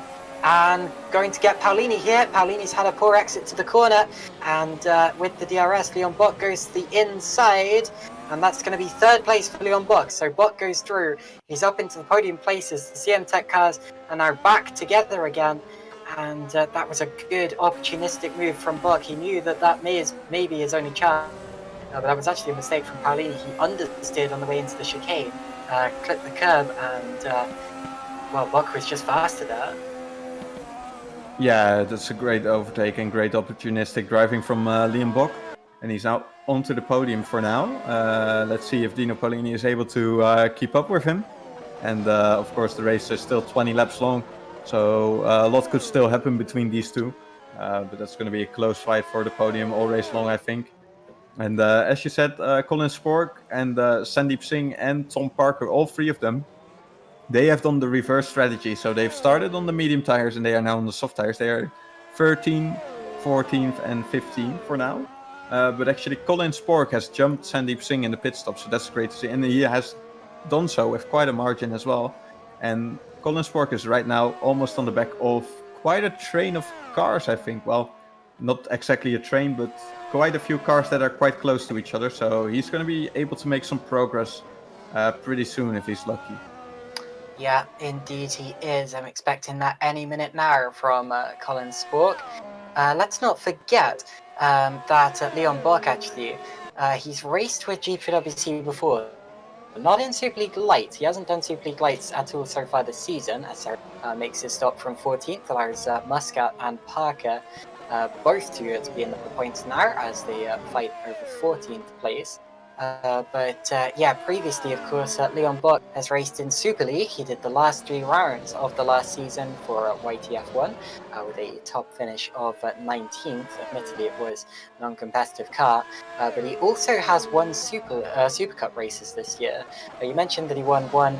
And going to get Paulini here. Paulini's had a poor exit to the corner. And with the DRS, Leon Buck goes to the inside. And that's going to be 3rd place for Leon Buck. So Buck goes through. He's up into the podium places. The CM Tech cars are now back together again. And that was a good opportunistic move from Buck. He knew that maybe his only chance. But that was actually a mistake from Paulini. He understeered on the way into the chicane, clipped the curb, and Buck was just faster there. Yeah, that's a great overtake and great opportunistic driving from Liam Buck. And he's now onto the podium for now. Let's see if Dino Paulini is able to keep up with him. And of course, the race is still 20 laps long. So a lot could still happen between these two, but that's going to be a close fight for the podium all race long, I think. And as you said, Colin Spork and Sandeep Singh and Tom Parker, all 3 of them, they have done the reverse strategy. So they've started on the medium tires and they are now on the soft tires. They are 13th, 14th and 15th for now. But actually Colin Spork has jumped Sandeep Singh in the pit stop, so that's great to see. And he has done so with quite a margin as well. And Colin Spork is right now almost on the back of quite a train of cars, I think. Well, not exactly a train, but quite a few cars that are quite close to each other. So he's going to be able to make some progress pretty soon if he's lucky. Yeah, indeed he is. I'm expecting that any minute now from Colin Spork. Let's not forget that Leon Buck, actually, he's raced with GPVWC before. Not in Superleague Lights. He hasn't done Superleague Lights at all so far this season, as makes his stop from 14th, allows Muscat and Parker both to be in the points now as they fight over 14th place. Yeah, previously, of course, Leon Buck has raced in Super League. He did the last 3 rounds of the last season for YTF1 with a top finish of 19th. Admittedly, it was a non-competitive car, but he also has won Super Cup races this year. You mentioned that he won one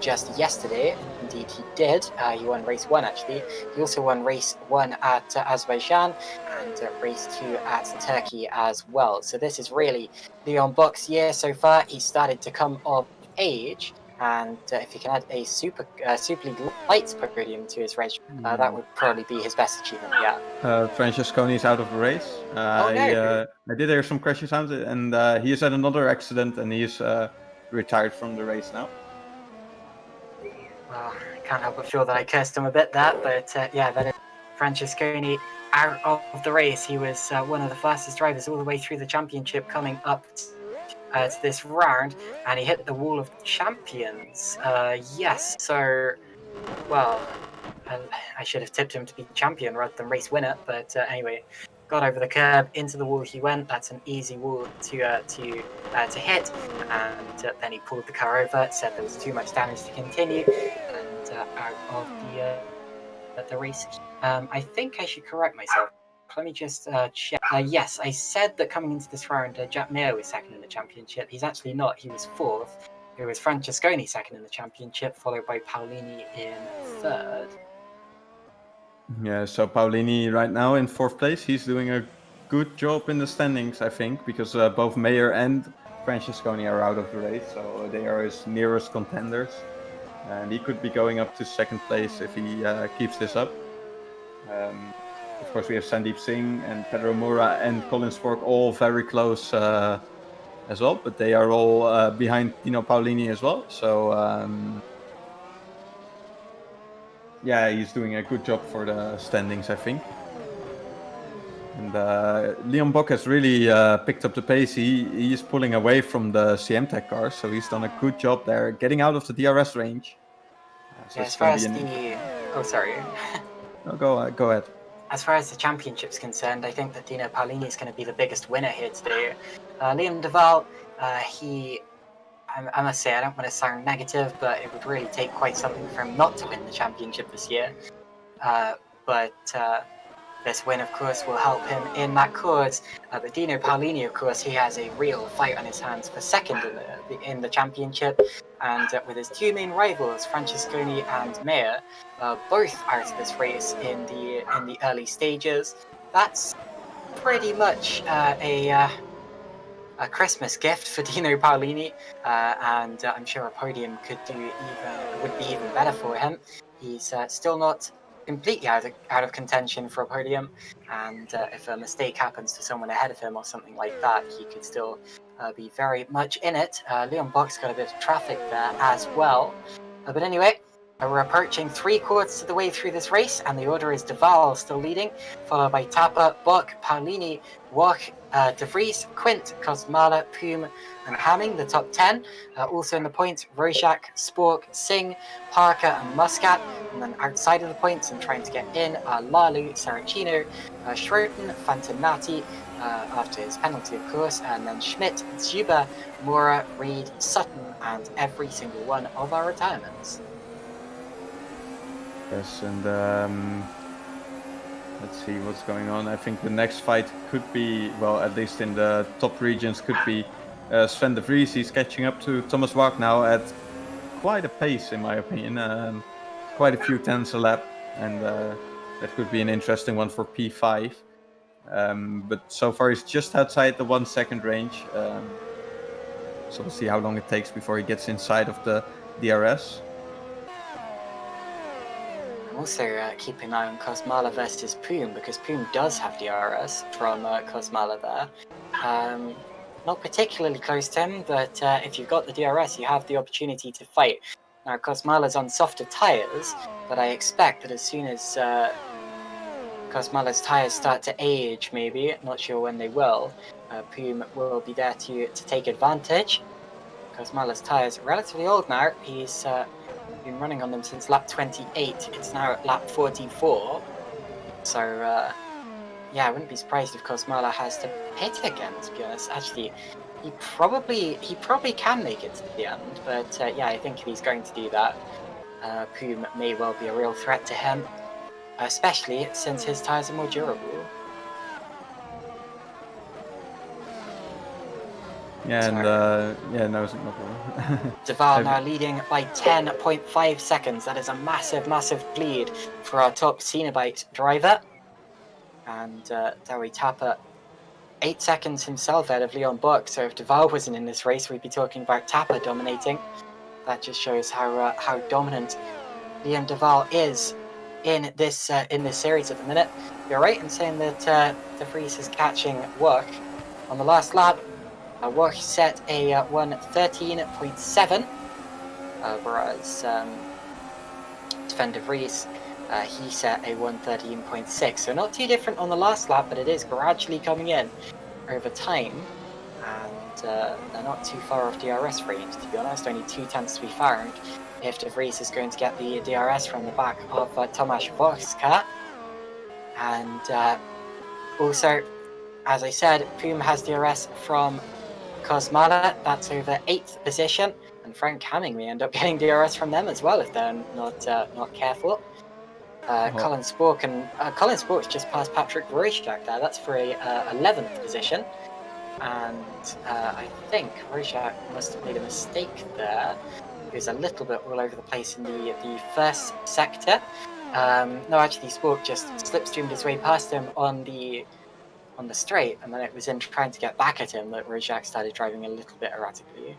just yesterday. Indeed, he did. He won race 1, actually. He also won race 1 at Azerbaijan and race 2 at Turkey as well. So this is really Leon Buck's year so far. He started to come of age, and if he can add a Superleague Lights podium to his race, that would probably be his best achievement yet. Francesconi is out of the race. Oh no! I did hear some crashing sounds, and he has had another accident, and he is retired from the race now. Well, I can't help but feel that I cursed him a bit there, but yeah, that is Francesconi out of the race. He was one of the fastest drivers all the way through the championship coming up to this round, and he hit the wall of champions. Yes, so, well, I should have tipped him to be champion rather than race winner, but anyway, got over the curb, into the wall he went. That's an easy wall to hit, and then he pulled the car over, said there was too much damage to continue, and out of the race. I think I should correct myself. Let me just check. Yes, I said that coming into this round, Jack Mayer was second in the championship. He's actually not. He was fourth. It was Francesconi second in the championship, followed by Paolini in third. Yeah, so Paolini right now in fourth place. He's doing a good job in the standings, I think, because both Mayer and Francesconi are out of the race, so they are his nearest contenders. And he could be going up to second place if he keeps this up. Of course, we have Sandeep Singh and Pedro Moura and Colin Spork all very close as well, but they are all behind Dino Paolini as well. So yeah, he's doing a good job for the standings, I think. And Leon Bock has really picked up the pace. He is pulling away from the CM Tech cars, so he's done a good job there, getting out of the DRS range. So yeah, as far as the... Oh, sorry. No, go ahead. As far as the championship's concerned, I think that Dino Paolini is going to be the biggest winner here today. Liam Duval, I must say, I don't want to sound negative, but it would really take quite something for him not to win the championship this year. But this win, of course, will help him in that cause. But Dino Paolini, of course, he has a real fight on his hands for second in the championship. And with his two main rivals, Francesconi and Mayer, both out of this race in the early stages, that's pretty much a Christmas gift for Dino Paolini, and I'm sure a podium would be even better for him. He's still not completely out of contention for a podium, and if a mistake happens to someone ahead of him or something like that, he could still be very much in it. Leon Bock's got a bit of traffic there as well, but anyway, we're approaching 3/4 of the way through this race, and the order is Duval still leading, followed by Tapper, Bock, Paolini, Wopke, de Vries, Quint, Kosmala, Poom, and Hamming, the top 10. Also in the points, Rojak, Spork, Singh, Parker, and Muscat. And then outside of the points and trying to get in are Lalu, Saracino, Schroten, Fantinati, after his penalty, of course, and then Schmidt, Zuber, Mora, Reed, Sutton, and every single one of our retirements. Yes, and let's see what's going on. I think the next fight could be, well, at least in the top regions, could be Sven de Vries. He's catching up to Thomas Waag now at quite a pace, in my opinion. Quite a few tenths a lap, and that could be an interesting one for P5. But so far he's just outside the 1 second range. So we'll see how long it takes before he gets inside of the DRS. I'm also keeping an eye on Kosmala versus Poom, because Poom does have DRS from Kosmala there. Not particularly close to him, but if you've got the DRS, you have the opportunity to fight. Now, Kosmala's on softer tyres, but I expect that as soon as Kosmala's tyres start to age, maybe, not sure when they will, Poom will be there to take advantage. Kosmala's tyres are relatively old now. He's been running on them since lap 28. It's now at lap 44. So, yeah, I wouldn't be surprised if Kosmala has to pit again, to be honest. Actually, he probably can make it to the end, but yeah, I think if he's going to do that, Poom may well be a real threat to him, especially since his tyres are more durable. Yeah, and yeah, no problem. Duval now leading by 10.5 seconds. That is a massive, massive lead for our top Cenobite driver. And Dawi Tapper, 8 seconds himself out of Leon Bock. So if Duval wasn't in this race, we'd be talking about Tapper dominating. That just shows how dominant Liam Duval is in this series at the minute. You're right in saying that de Vries is catching Wopke on the last lap. Wopke set a 1:13.7, whereas Sven de Vries He set a 1:13.6, so not too different on the last lap, but it is gradually coming in over time. And they're not too far off DRS range, to be honest, only 2/10 to be found if De Vries is going to get the DRS from the back of Tomasz Wopke. And also, as I said, Poom has DRS from Kosmala, that's over 8th position, and Frank Hamming may end up getting DRS from them as well if they're not careful. Colin Spork's just passed Patrick Rochak there, that's for a 11th position. And I think Rochak must have made a mistake there. He was a little bit all over the place in the first sector. No, actually, Spork just slipstreamed his way past him on the straight, and then it was in trying to get back at him that Rochak started driving a little bit erratically.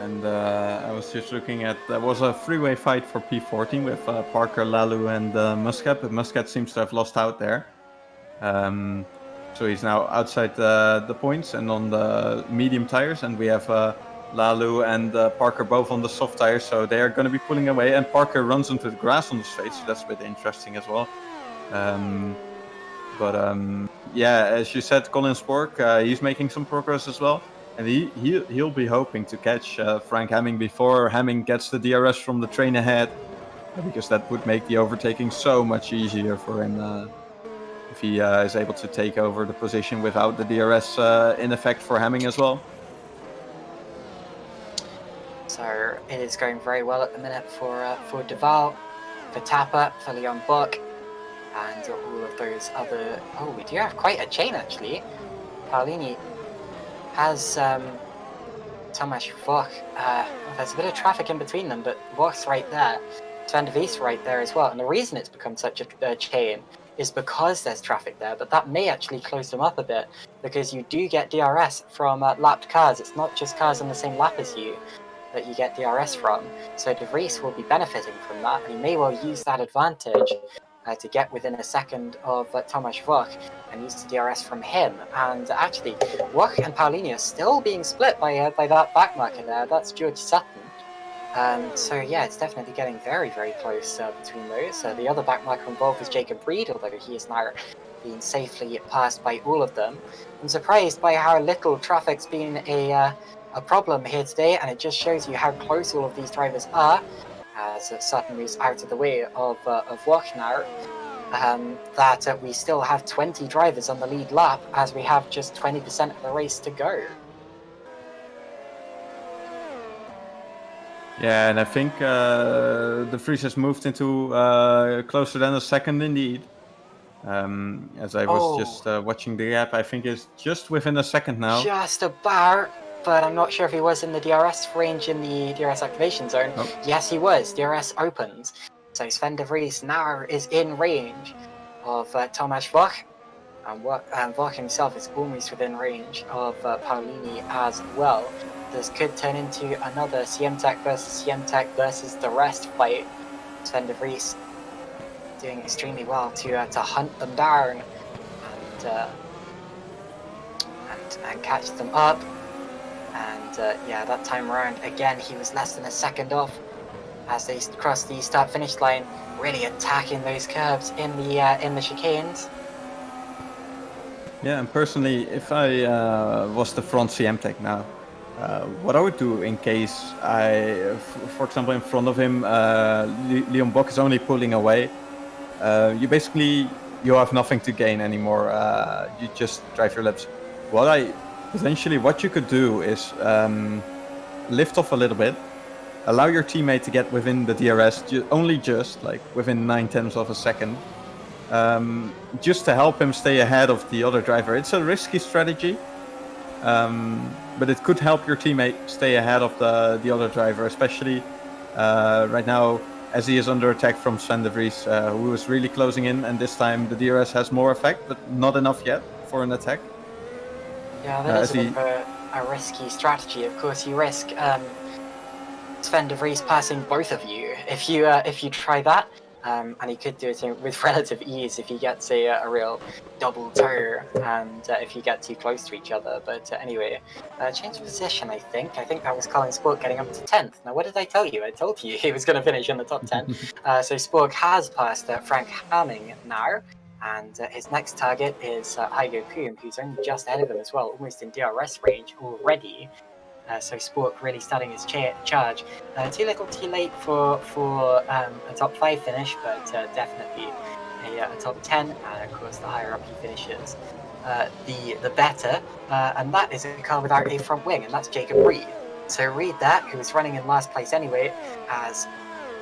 And I was just looking at, there was a three-way fight for P14 with Parker, Lalu, and Muscat, but Muscat seems to have lost out there. So he's now outside the points and on the medium tires, and we have Lalu and Parker both on the soft tires, so they are going to be pulling away, and Parker runs into the grass on the straight, so that's a bit interesting as well. Yeah, as you said, Colin Spork, he's making some progress as well. And he'll be hoping to catch Frank Hamming before Hamming gets the DRS from the train ahead, because that would make the overtaking so much easier for him if he is able to take over the position without the DRS in effect for Hamming as well. So it is going very well at the minute for Duval, for Tapper, for Leon Buck, and all of those other... Oh, we do have quite a chain actually. Paolini has Tomasz Wopke. There's a bit of traffic in between them, but Wopke's right there. Sven de Vries right there as well. And the reason it's become such a chain is because there's traffic there, but that may actually close them up a bit, because you do get DRS from lapped cars. It's not just cars on the same lap as you that you get DRS from. So De Vries will be benefiting from that, and he may well use that advantage to get within a second of Tomasz Wopke and use the DRS from him. And actually, Wopke and Paolini are still being split by that backmarker there. That's George Sutton. So yeah, it's definitely getting very, very close between those. The other backmarker involved is Jacob Reed, although he is now being safely passed by all of them. I'm surprised by how little traffic's been a problem here today, and it just shows you how close all of these drivers are, as Sutton moves out of the way of Wopke now. That we still have 20 drivers on the lead lap, as we have just 20% of the race to go. Yeah, and I think De Vries has moved into closer than a second indeed. As I was just watching the gap, I think it's just within a second now. Just about, but I'm not sure if he was in the DRS range in the DRS activation zone. Oh. Yes, he was. DRS opened. So Sven de Vries now is in range of Tomasz Wopke, and Wopke himself is almost within range of Paolini as well. This could turn into another CM-Tech versus the rest fight. Sven de Vries doing extremely well to hunt them down and catch them up. And yeah, that time around, again, he was less than a second off as they crossed the start-finish line, really attacking those curbs in the chicanes. Yeah, and personally, if I was the front CM-Tech now, what I would do in case for example, in front of him, Leon Buck is only pulling away, you have nothing to gain anymore. You just drive your laps. What you could do is lift off a little bit, allow your teammate to get within the DRS, only just like within 9/10 of a second, just to help him stay ahead of the other driver. It's a risky strategy, but it could help your teammate stay ahead of the other driver, especially right now as he is under attack from Sven de Vries, who is really closing in, and this time the DRS has more effect, but not enough yet for an attack. Yeah, that is a bit of a risky strategy. Of course, you risk Sven de Vries passing both of you if you try that. and he could do it with relative ease if he gets a real double toe and if you get too close to each other. But anyway, change of position, I think. I think that was Colin Spork getting up to 10th. Now, what did I tell you? I told you he was going to finish in the top 10. So Spork has passed Frank Hamming now. And his next target is Hygo Poom, who's only just ahead of him as well, almost in DRS range already. So Spork really starting his charge. Too little too late for a top 5 finish, but definitely a top 10. And of course, the higher up he finishes, the better. And that is a car without a front wing, and that's Jacob Reed. So Reed there, who was running in last place anyway, has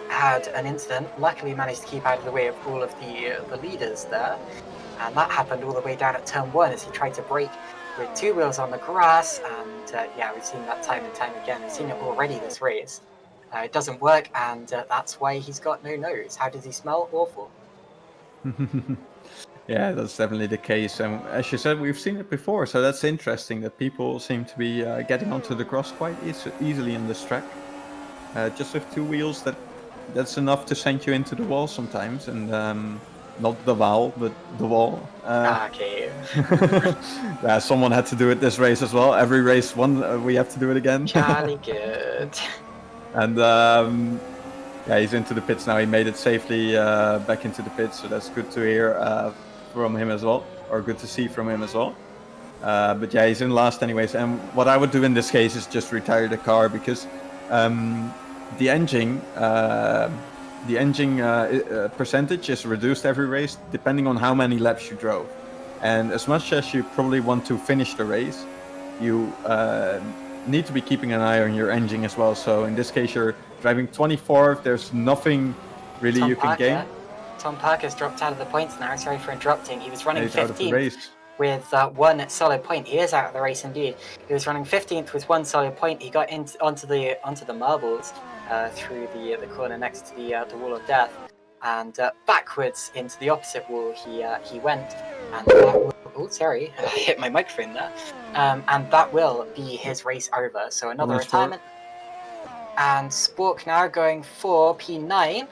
had an incident. Luckily managed to keep out of the way of all of the leaders there. And that happened all the way down at turn 1 as he tried to brake with 2 wheels on the grass. And yeah, we've seen that time and time again. We've seen it already this race. It doesn't work, and that's why he's got no nose. How does he smell? Awful. Yeah, that's definitely the case. And as you said, we've seen it before, so that's interesting that people seem to be getting onto the cross quite easily in this track. Just with 2 wheels, that's enough to send you into the wall sometimes, and not the wall, but the wall. Okay. Yeah, someone had to do it this race as well. Every race we have to do it again. Jolly good. And yeah, he's into the pits now. He made it safely back into the pits, so that's good to hear from him as well, or good to see from him as well. But yeah, he's in last anyways. And what I would do in this case is just retire the car, because the engine percentage is reduced every race depending on how many laps you drove. And as much as you probably want to finish the race, you need to be keeping an eye on your engine as well. So in this case, you're driving 24th. There's nothing really you can gain. Tom Parker's dropped out of the points now. Sorry for interrupting. He was running 15th with 1 solid point. He is out of the race indeed. He was running 15th with 1 solid point. He got onto the marbles through the corner next to the wall of death, and backwards into the opposite wall he went. And sorry, I hit my microphone there. And that will be his race over. So another retirement. And Spork now going for P9.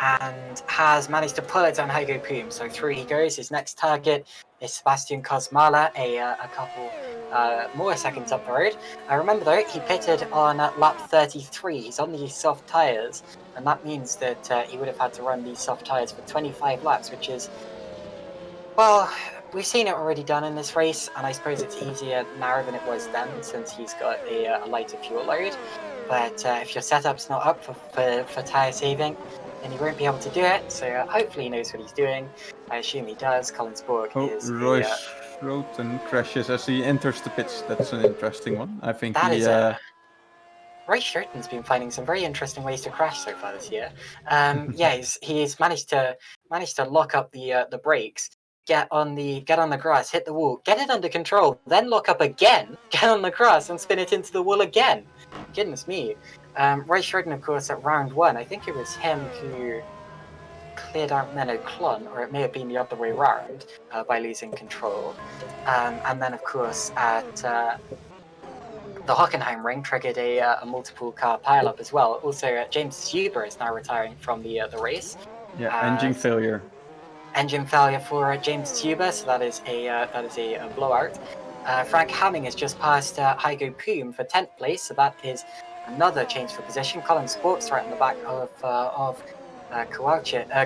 And has managed to pull it on Hygo Poom. So through he goes. His next target is Sebastian Kosmala, a couple more seconds up the road. I remember though, he pitted on lap 33. He's on these soft tyres, and that means that he would have had to run these soft tyres for 25 laps, which is, well, we've seen it already done in this race, and I suppose it's easier now than it was then, since he's got a lighter fuel load. But if your setup's not up for tyre saving, then he won't be able to do it. So hopefully he knows what he's doing. I assume he does. Colin Spork is Royce Schroten crashes as he enters the pits. That's an interesting one. I think Royce Schroten's been finding some very interesting ways to crash so far this year. Yeah, he's managed to lock up the brakes, get on the grass, hit the wall, get it under control, then lock up again, get on the grass and spin it into the wall again. Goodness me. Royce Schroten, of course, at round 1, I think it was him who cleared out Menno Klon, or it may have been the other way around, by losing control. And then, of course, at the Hockenheim ring, triggered a multiple car pileup as well. Also, James Huber is now retiring from the race. Yeah, engine failure. Engine failure for James Huber, so that is a blowout. Frank Hamming has just passed Hygo Poom for 10th place, so that is another change for position. Colin Spork's right in the back of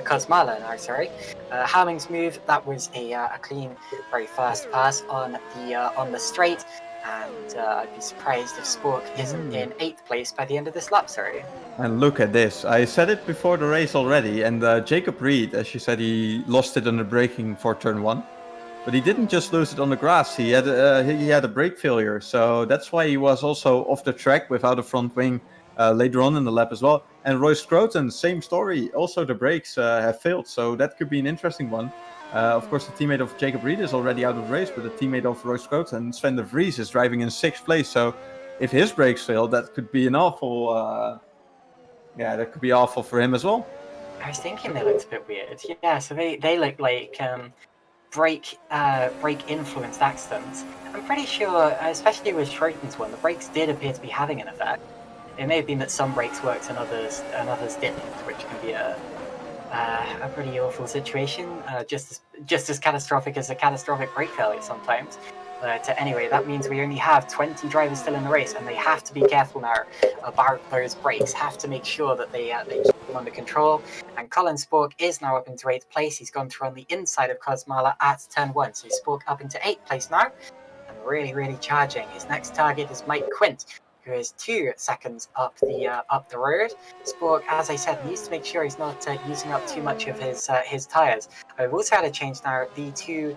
Kosmala now, sorry. Hamming's move, that was a clean, very fast pass on the straight, and I'd be surprised if Spork isn't in 8th place by the end of this lap, sorry. And look at this. I said it before the race already, and Jacob Reed, as you said, he lost it on the braking for turn 1. But he didn't just lose it on the grass. He had a brake failure, so that's why he was also off the track without a front wing later on in the lap as well. And Royce Scroton, same story. Also, the brakes have failed, so that could be an interesting one. Of course, the teammate of Jacob Reed is already out of the race, but the teammate of Royce Scroton, Sven de Vries, is driving in 6th place. So if his brakes fail, that could be an awful. That could be awful for him as well. I was thinking they looked a bit weird. Yeah, so they look like brake influenced accidents. I'm pretty sure, especially with Schroten's one, the brakes did appear to be having an effect. It may have been that some brakes worked and others didn't, which can be a a pretty awful situation, just as catastrophic as a catastrophic brake failure sometimes. But anyway, that means we only have 20 drivers still in the race, and they have to be careful now about those brakes. Have to make sure that they keep them under control. And Colin Spork is now up into 8th place. He's gone through on the inside of Kosmala at turn 1. So Spork up into 8th place now, and really charging. His next target is Mike Quint, who is 2 seconds up the road. Spork, as I said, needs to make sure he's not using up too much of his tyres. We've also had a change now. The 2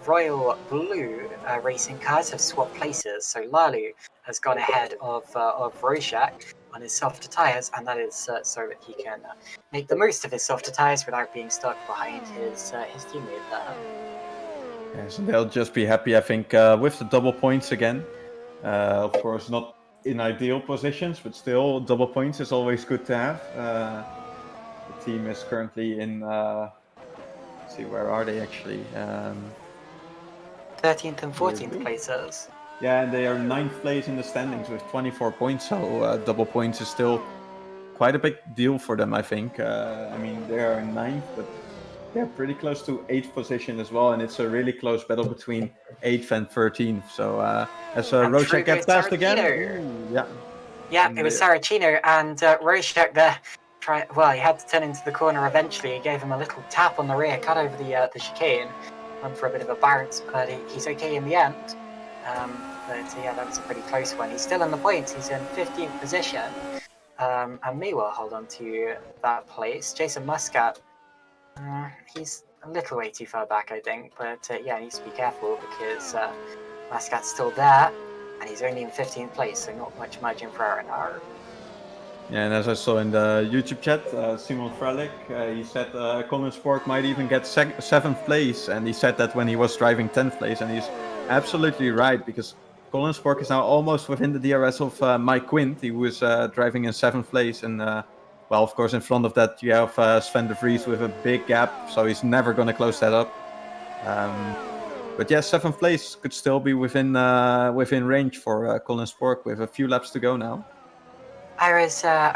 Royal Blue racing cars have swapped places. So Lalu has gone ahead of Rojak on his softer tyres, and that is so that he can make the most of his softer tyres without being stuck behind his teammate there. Yes, and they'll just be happy, I think, with the double points again. Of course, not in ideal positions, but still, double points is always good to have. The team is currently in. Let's see, where are they actually? 13th and 14th places. Yeah, and they are 9th place in the standings with 24 points. So double points is still quite a big deal for them, I think. I mean, they are in 9th, but they're pretty close to 8th position as well, and it's a really close battle between 8th and 13th. So as Rojak gets past again, ooh, yeah, it was Saracino, and Rojak there. He had to turn into the corner eventually. He gave him a little tap on the rear, cut over the chicane, went for a bit of a bounce, but he's okay in the end. But yeah, that was a pretty close one. He's still in the points. He's in 15th position, and may well hold on to that place. Jason Muscat, he's a little way too far back, I think, but yeah, he needs to be careful because Muscat's still there, and he's only in 15th place, so not much margin for Arenar. Yeah, and as I saw in the YouTube chat, Simon Frelick, he said Colin Spork might even get 7th place, and he said that when he was driving 10th place, and he's absolutely right, because Colin Spork is now almost within the DRS of Mike Quint, who was driving in 7th place, and well, of course, in front of that you have Sven de Vries with a big gap, so he's never going to close that up. But yeah, 7th place could still be within range for Colin Spork with a few laps to go now. I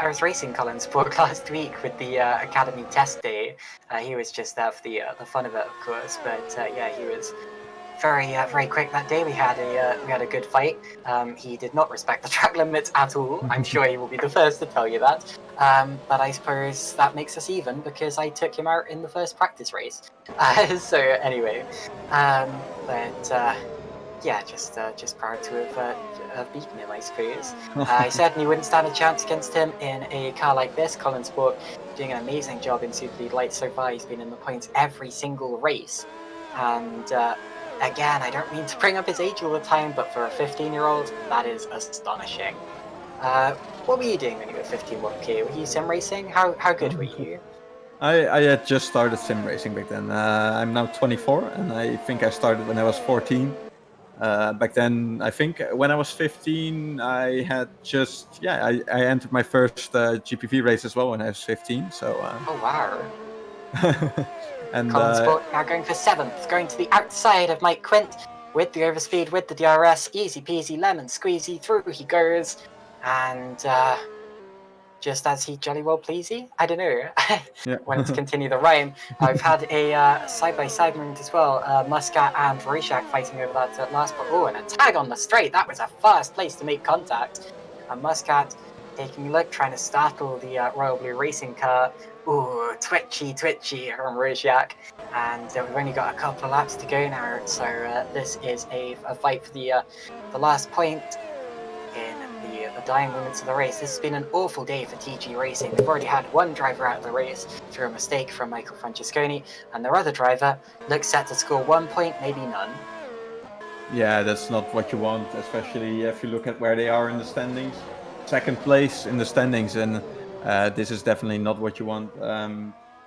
was racing Colin Spork last week with the Academy Test Day. He was just there for the fun of it, of course. But yeah, he was very quick that day. We had a good fight. He did not respect the track limits at all. I'm sure he will be the first to tell you that. But I suppose that makes us even because I took him out in the first practice race. So anyway, yeah, just proud to have beaten him, I suppose. I certainly wouldn't stand a chance against him in a car like this. Colin Spork doing an amazing job in Superleague Lights so far. He's been in the points every single race. And again, I don't mean to bring up his age all the time, but for a 15-year-old, that is astonishing. What were you doing when you were 15, Wopke? Were you sim racing? How good were you? I had just started sim racing back then. I'm now 24, and I think I started when I was 14. Back then, I think when I was 15, I had just I entered my first GPV race as well when I was 15. So. Oh wow. And Colin Spork now going for 7th, going to the outside of Mike Quint with the overspeed, with the DRS, easy peasy lemon squeezy, through he goes, and just as he jolly well pleasy. I don't know. Wanted to continue the rhyme. I've had a side-by-side moment as well. Muscat and Rojak fighting over that last spot. Oh, and a tag on the straight. That was a fast place to make contact. And Muscat taking a look, trying to startle the Royal Blue racing car. Ooh, twitchy from Rojak. And we've only got a couple of laps to go now. So this is a fight for the last point in the dying moments of the race. This has been an awful day for TG Racing. They've already had one driver out of the race through a mistake from Michael Francesconi, and their other driver looks set to score 1 point, maybe none. Yeah, that's not what you want, especially if you look at where they are in the standings. 2nd place in the standings, and this is definitely not what you want.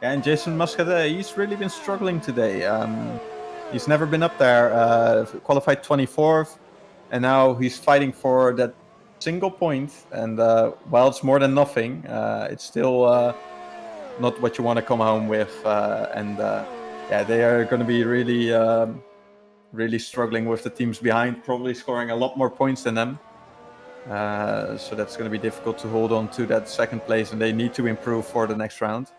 And Jason Muscat, he's really been struggling today. He's never been up there, qualified 24th, and now he's fighting for that single point. And while it's more than nothing, it's still not what you want to come home with. Yeah, they are going to be really struggling with the teams behind, probably scoring a lot more points than them. So that's going to be difficult to hold on to that 2nd place, and they need to improve for the next round.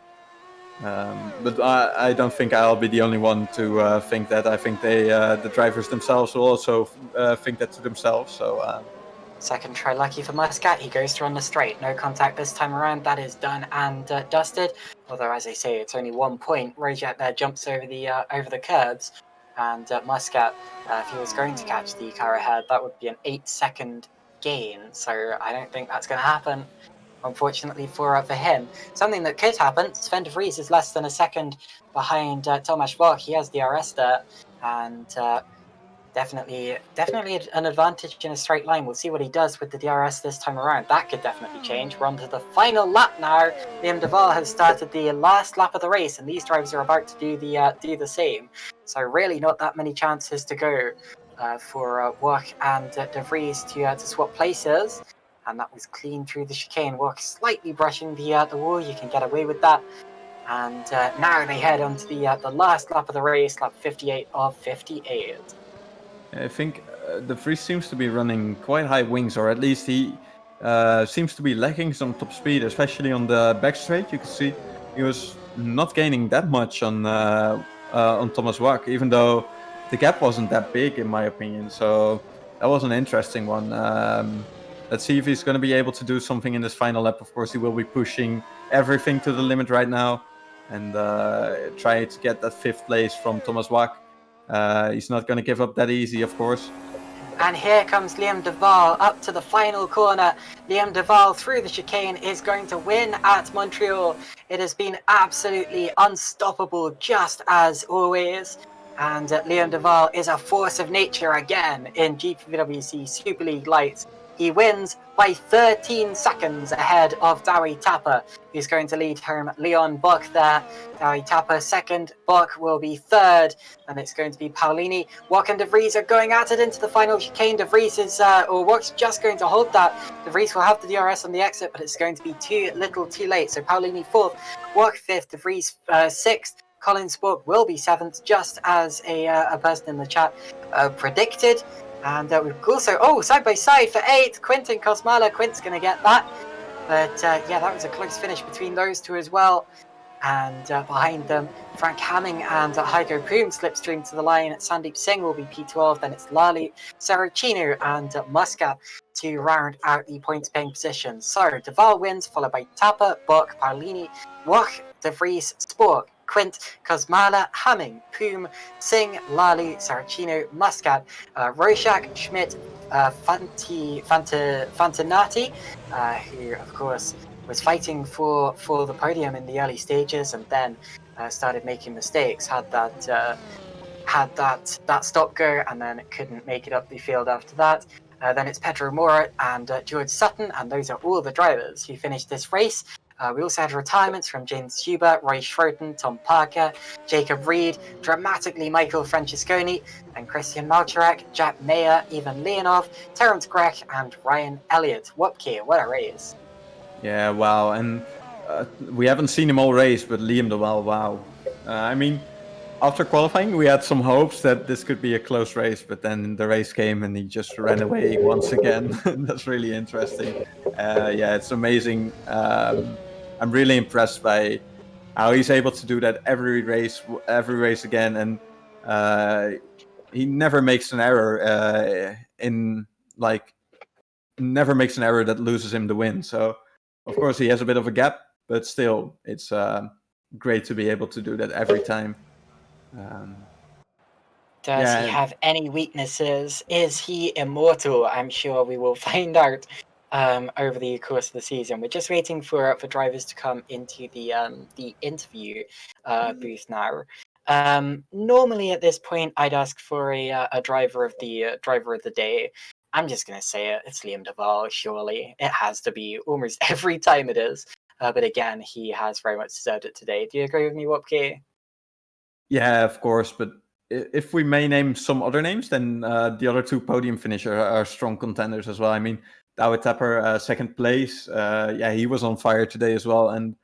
But I don't think I'll be the only one to think that. I think the drivers themselves will also think that to themselves. So Second try lucky for Muscat. He goes to run the straight. No contact this time around. That is done and dusted. Although, as I say, it's only 1 point. Rojak there jumps over the curbs. And Muscat, if he was going to catch the car ahead, that would be an 8-second gain. So I don't think that's going to happen, unfortunately for him. Something that could happen, Sven de Vries is less than a second behind Tomasz Vogt. He has the RS there. And definitely an advantage in a straight line. We'll see what he does with the DRS this time around. That could definitely change. We're on to the final lap now. Liam Duval has started the last lap of the race, and these drivers are about to do the same. So really not that many chances to go for Wok and De Vries to swap places. And that was clean through the chicane. Wok slightly brushing the wall. You can get away with that. And now they head on to the last lap of the race, lap 58 of 58. I think De Vries seems to be running quite high wings, or at least he seems to be lacking some top speed, especially on the back straight. You can see he was not gaining that much on Thomas Wack, even though the gap wasn't that big in my opinion. So that was an interesting one. Let's see if he's going to be able to do something in this final lap. Of course, he will be pushing everything to the limit right now and try to get that 5th place from Thomas Wack. He's not going to give up that easy, of course. And here comes Liam Duval up to the final corner. Liam Duval through the chicane is going to win at Montreal. It has been absolutely unstoppable, just as always. And Liam Duval is a force of nature again in GPVWC Superleague Lights. He wins by 13 seconds ahead of Dowie Tapper, who's going to lead home Leon Buck there. Dowie Tapper second, Buck will be third, and it's going to be Paulini. Wok and De Vries are going at it into the final chicane. De Vries is, or Wok's just going to hold that. De Vries will have the DRS on the exit, but it's going to be too little too late. So Paulini 4th, Wok 5th, De Vries 6th. Colin Spork will be 7th, just as a person in the chat predicted. And we've also, side by side for 8th, Quintin Kosmala. Quint's going to get that. But yeah, that was a close finish between those two as well. And behind them, Frank Hamming and Heiko Poom slipstream to the line. Sandeep Singh will be P12. Then it's Lali, Saracino, and Muscat to round out the points-paying positions. So Duval wins, followed by Tapper, Buck, Paulini, Wok, De Vries, Spork, Quint, Kosmala, Hamming, Poom, Singh, Lali, Saracino, Muscat, Roshak, Schmidt, Fantinati, who of course was fighting for the podium in the early stages, and then started making mistakes. Had that stop go, and then couldn't make it up the field after that. Then it's Pedro Mora and George Sutton, and those are all the drivers who finished this race. We also had retirements from James Schubert, Roy Schroten, Tom Parker, Jacob Reed, dramatically Michael Francesconi, and Christian Malcharak, Jack Mayer, Ivan Leonov, Terence Grech, and Ryan Elliott. Wopke, what a race. Yeah, wow. And we haven't seen him all race, but Liam Duval, wow. I mean, after qualifying, we had some hopes that this could be a close race, but then the race came and he just ran away once again. That's really interesting. Yeah, it's amazing. I'm really impressed by how he's able to do that every race again, and he never makes an error never makes an error that loses him the win. So, of course, he has a bit of a gap, but still, it's great to be able to do that every time. Does he have any weaknesses? Is he immortal? I'm sure we will find out over the course of the season. We're just waiting for drivers to come into the interview booth now. Normally at this point, I'd ask for a driver of the day. I'm just gonna say it. It's Liam Duval. Surely it has to be. Almost every time it is. But again, he has very much deserved it today. Do you agree with me, Wopke? Yeah, of course. But if we may name some other names, then the other two podium finishers are strong contenders as well. I mean, Dawit Tapper, second place. Yeah, he was on fire today as well, and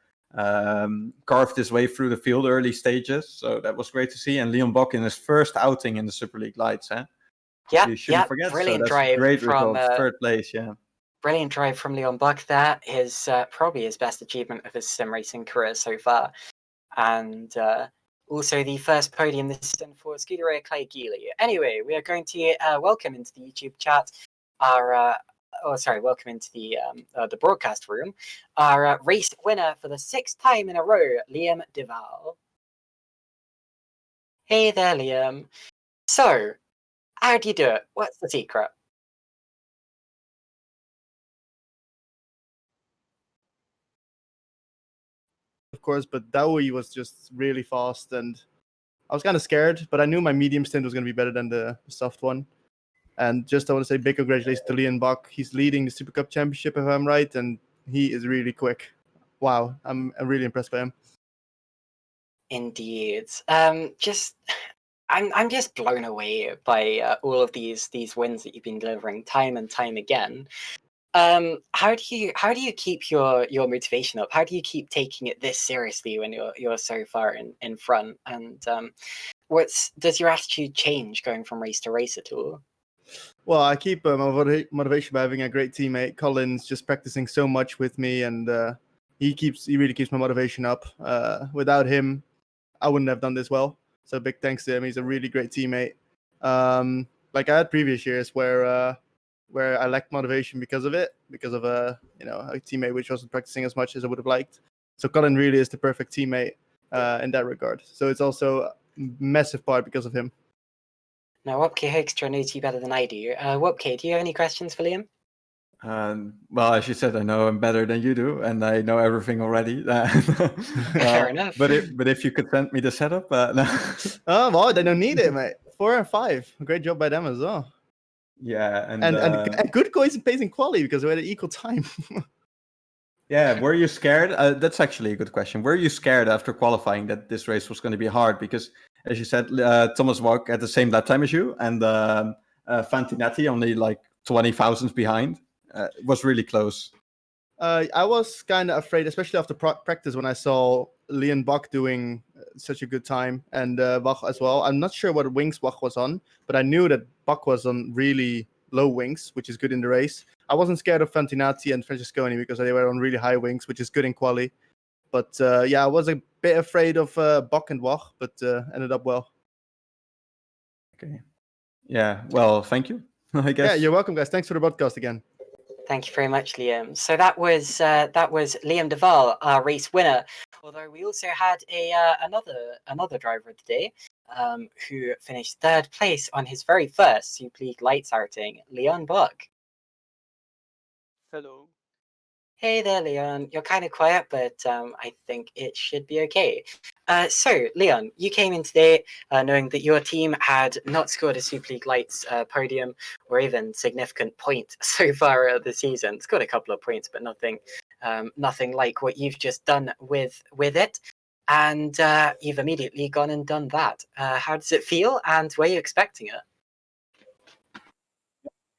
carved his way through the field early stages. So that was great to see. And Leon Buck in his first outing in the Superleague Lights. Yeah, you shouldn't forget. Brilliant so that's drive great from result, third place. Yeah. Brilliant drive from Leon Buck there. His probably his best achievement of his sim racing career so far. and also the first podium this season for Scuderia Clay Geely. Anyway, we are going to welcome into the YouTube chat our welcome into the broadcast room, our race winner for the 6th time in a row, Liam de Vries. Hey there, Liam. So, how do you do it? What's the secret? Of course, but Dowie was just really fast, and I was kind of scared, but I knew my medium stint was going to be better than the soft one. And just I want to say big congratulations to Liam Bach. He's leading the Super Cup Championship, if I'm right, and he is really quick. Wow, I'm really impressed by him. Indeed. I'm just blown away by all of these wins that you've been delivering time and time again. How do you keep your motivation up? How do you keep taking it this seriously when you're so far in front? And does your attitude change going from race to race at all? Well, I keep my motivation by having a great teammate. Colin's just practicing so much with me, and he really keeps my motivation up. Without him, I wouldn't have done this well. So big thanks to him. He's a really great teammate. Like I had previous years where I lacked motivation because of a teammate which wasn't practicing as much as I would have liked. So Colin really is the perfect teammate in that regard. So it's also a massive part because of him. Now, Wopke Hoekstra knows you better than I do. Wopke, do you have any questions for Liam? Well, as you said, I know him better than you do, and I know everything already. Fair enough. But if you could send me the setup, no. Oh, well, they don't need it, mate. 4 and 5. Great job by them as well. Yeah, and good pace in quality because we had an equal time. Yeah, were you scared? That's actually a good question. Were you scared after qualifying that this race was going to be hard? Because, as you said, Thomas Wok at the same lap time as you, and Fantinetti only like 20 thousandths behind. It was really close. I was kind of afraid, especially after practice, when I saw Liam Bach doing such a good time, and Bach as well. I'm not sure what wings Bach was on, but I knew that Bach was on really low wings, which is good in the race. I wasn't scared of Fantinati and Francesconi because they were on really high wings, which is good in quali. But I was a bit afraid of Bach and Wach, but ended up well. Okay. Yeah, well, thank you, I guess. Yeah, you're welcome, guys. Thanks for the podcast again. Thank you very much, Liam. So that was Liam de Vries, our race winner. Although we also had another driver of the day, who finished 3rd place on his very first Superleague Lights outing, Leon Buck. Hello. Hey there, Leon. You're kind of quiet, but I think it should be okay. So, Leon, you came in today knowing that your team had not scored a Super League Lights podium or even significant point so far this season. It's got a couple of points, but nothing like what you've just done with it. And you've immediately gone and done that. How does it feel, and were you expecting it?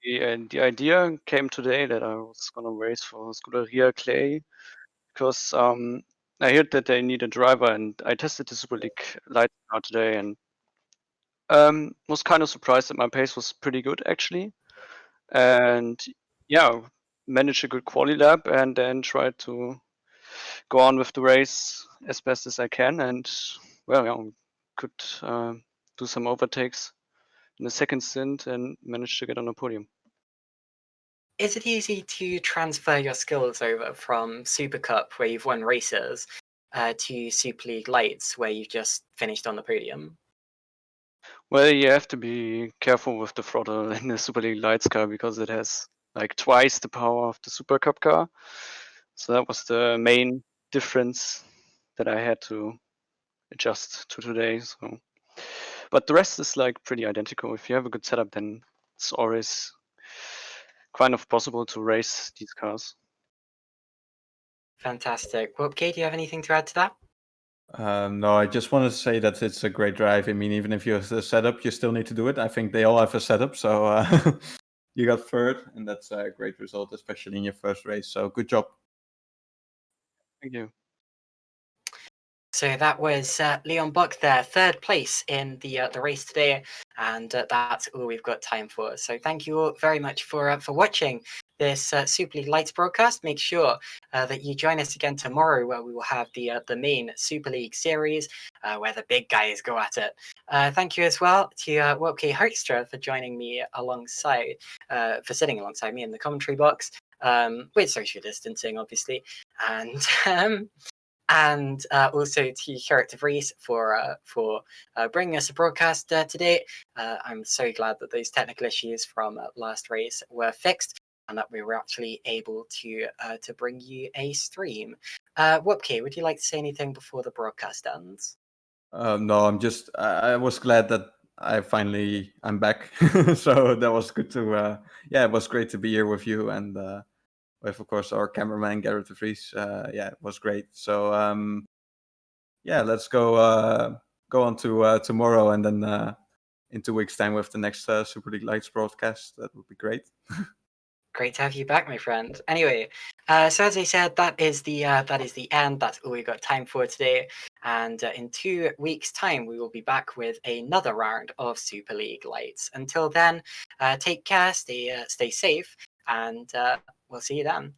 The idea came today that I was gonna race for Scuderia Clay because I heard that they need a driver, and I tested the Super League Lights out today, and was kind of surprised that my pace was pretty good actually, and yeah, managed a good quali lap, and then tried to go on with the race as best as I can, and well, yeah, could do some overtakes in the second stint and managed to get on a podium. Is it easy to transfer your skills over from Super Cup, where you've won races, to Super League Lights, where you've just finished on the podium? Well, you have to be careful with the throttle in the Super League Lights car because it has like twice the power of the Super Cup car. So that was the main difference that I had to adjust to today. So, but the rest is like pretty identical. If you have a good setup, then it's always kind of possible to race these cars. Fantastic. Well, Kate, do you have anything to add to that? No, I just wanted to say that it's a great drive. I mean, even if you have the setup, you still need to do it. I think they all have a setup, so you got 3rd, and that's a great result, especially in your first race. So good job. Thank you. So that was Leon Buck there, 3rd place in the race today, and that's all we've got time for. So thank you all very much for watching. this Super League Lights broadcast, make sure that you join us again tomorrow, where we will have the main Super League series, where the big guys go at it. Thank you as well to Wopke Hoekstra for joining me alongside, for sitting alongside me in the commentary box, with social distancing, obviously, and also to Gerrit de Vries for bringing us a broadcast today. I'm so glad that those technical issues from last race were fixed, and that we were actually able to bring you a stream. Wopke, would you like to say anything before the broadcast ends? No, I was glad that I'm back. So that was good to, it was great to be here with you and with, of course, our cameraman, Gerrit de Vries. It was great. So, let's go on to tomorrow, and then in 2 weeks' time with the next Super League Lights broadcast. That would be great. Great to have you back, my friend. Anyway, so as I said, that is the end. That's all we got time for today. And in 2 weeks' time, we will be back with another round of Super League Lights. Until then, take care, stay safe, and we'll see you then.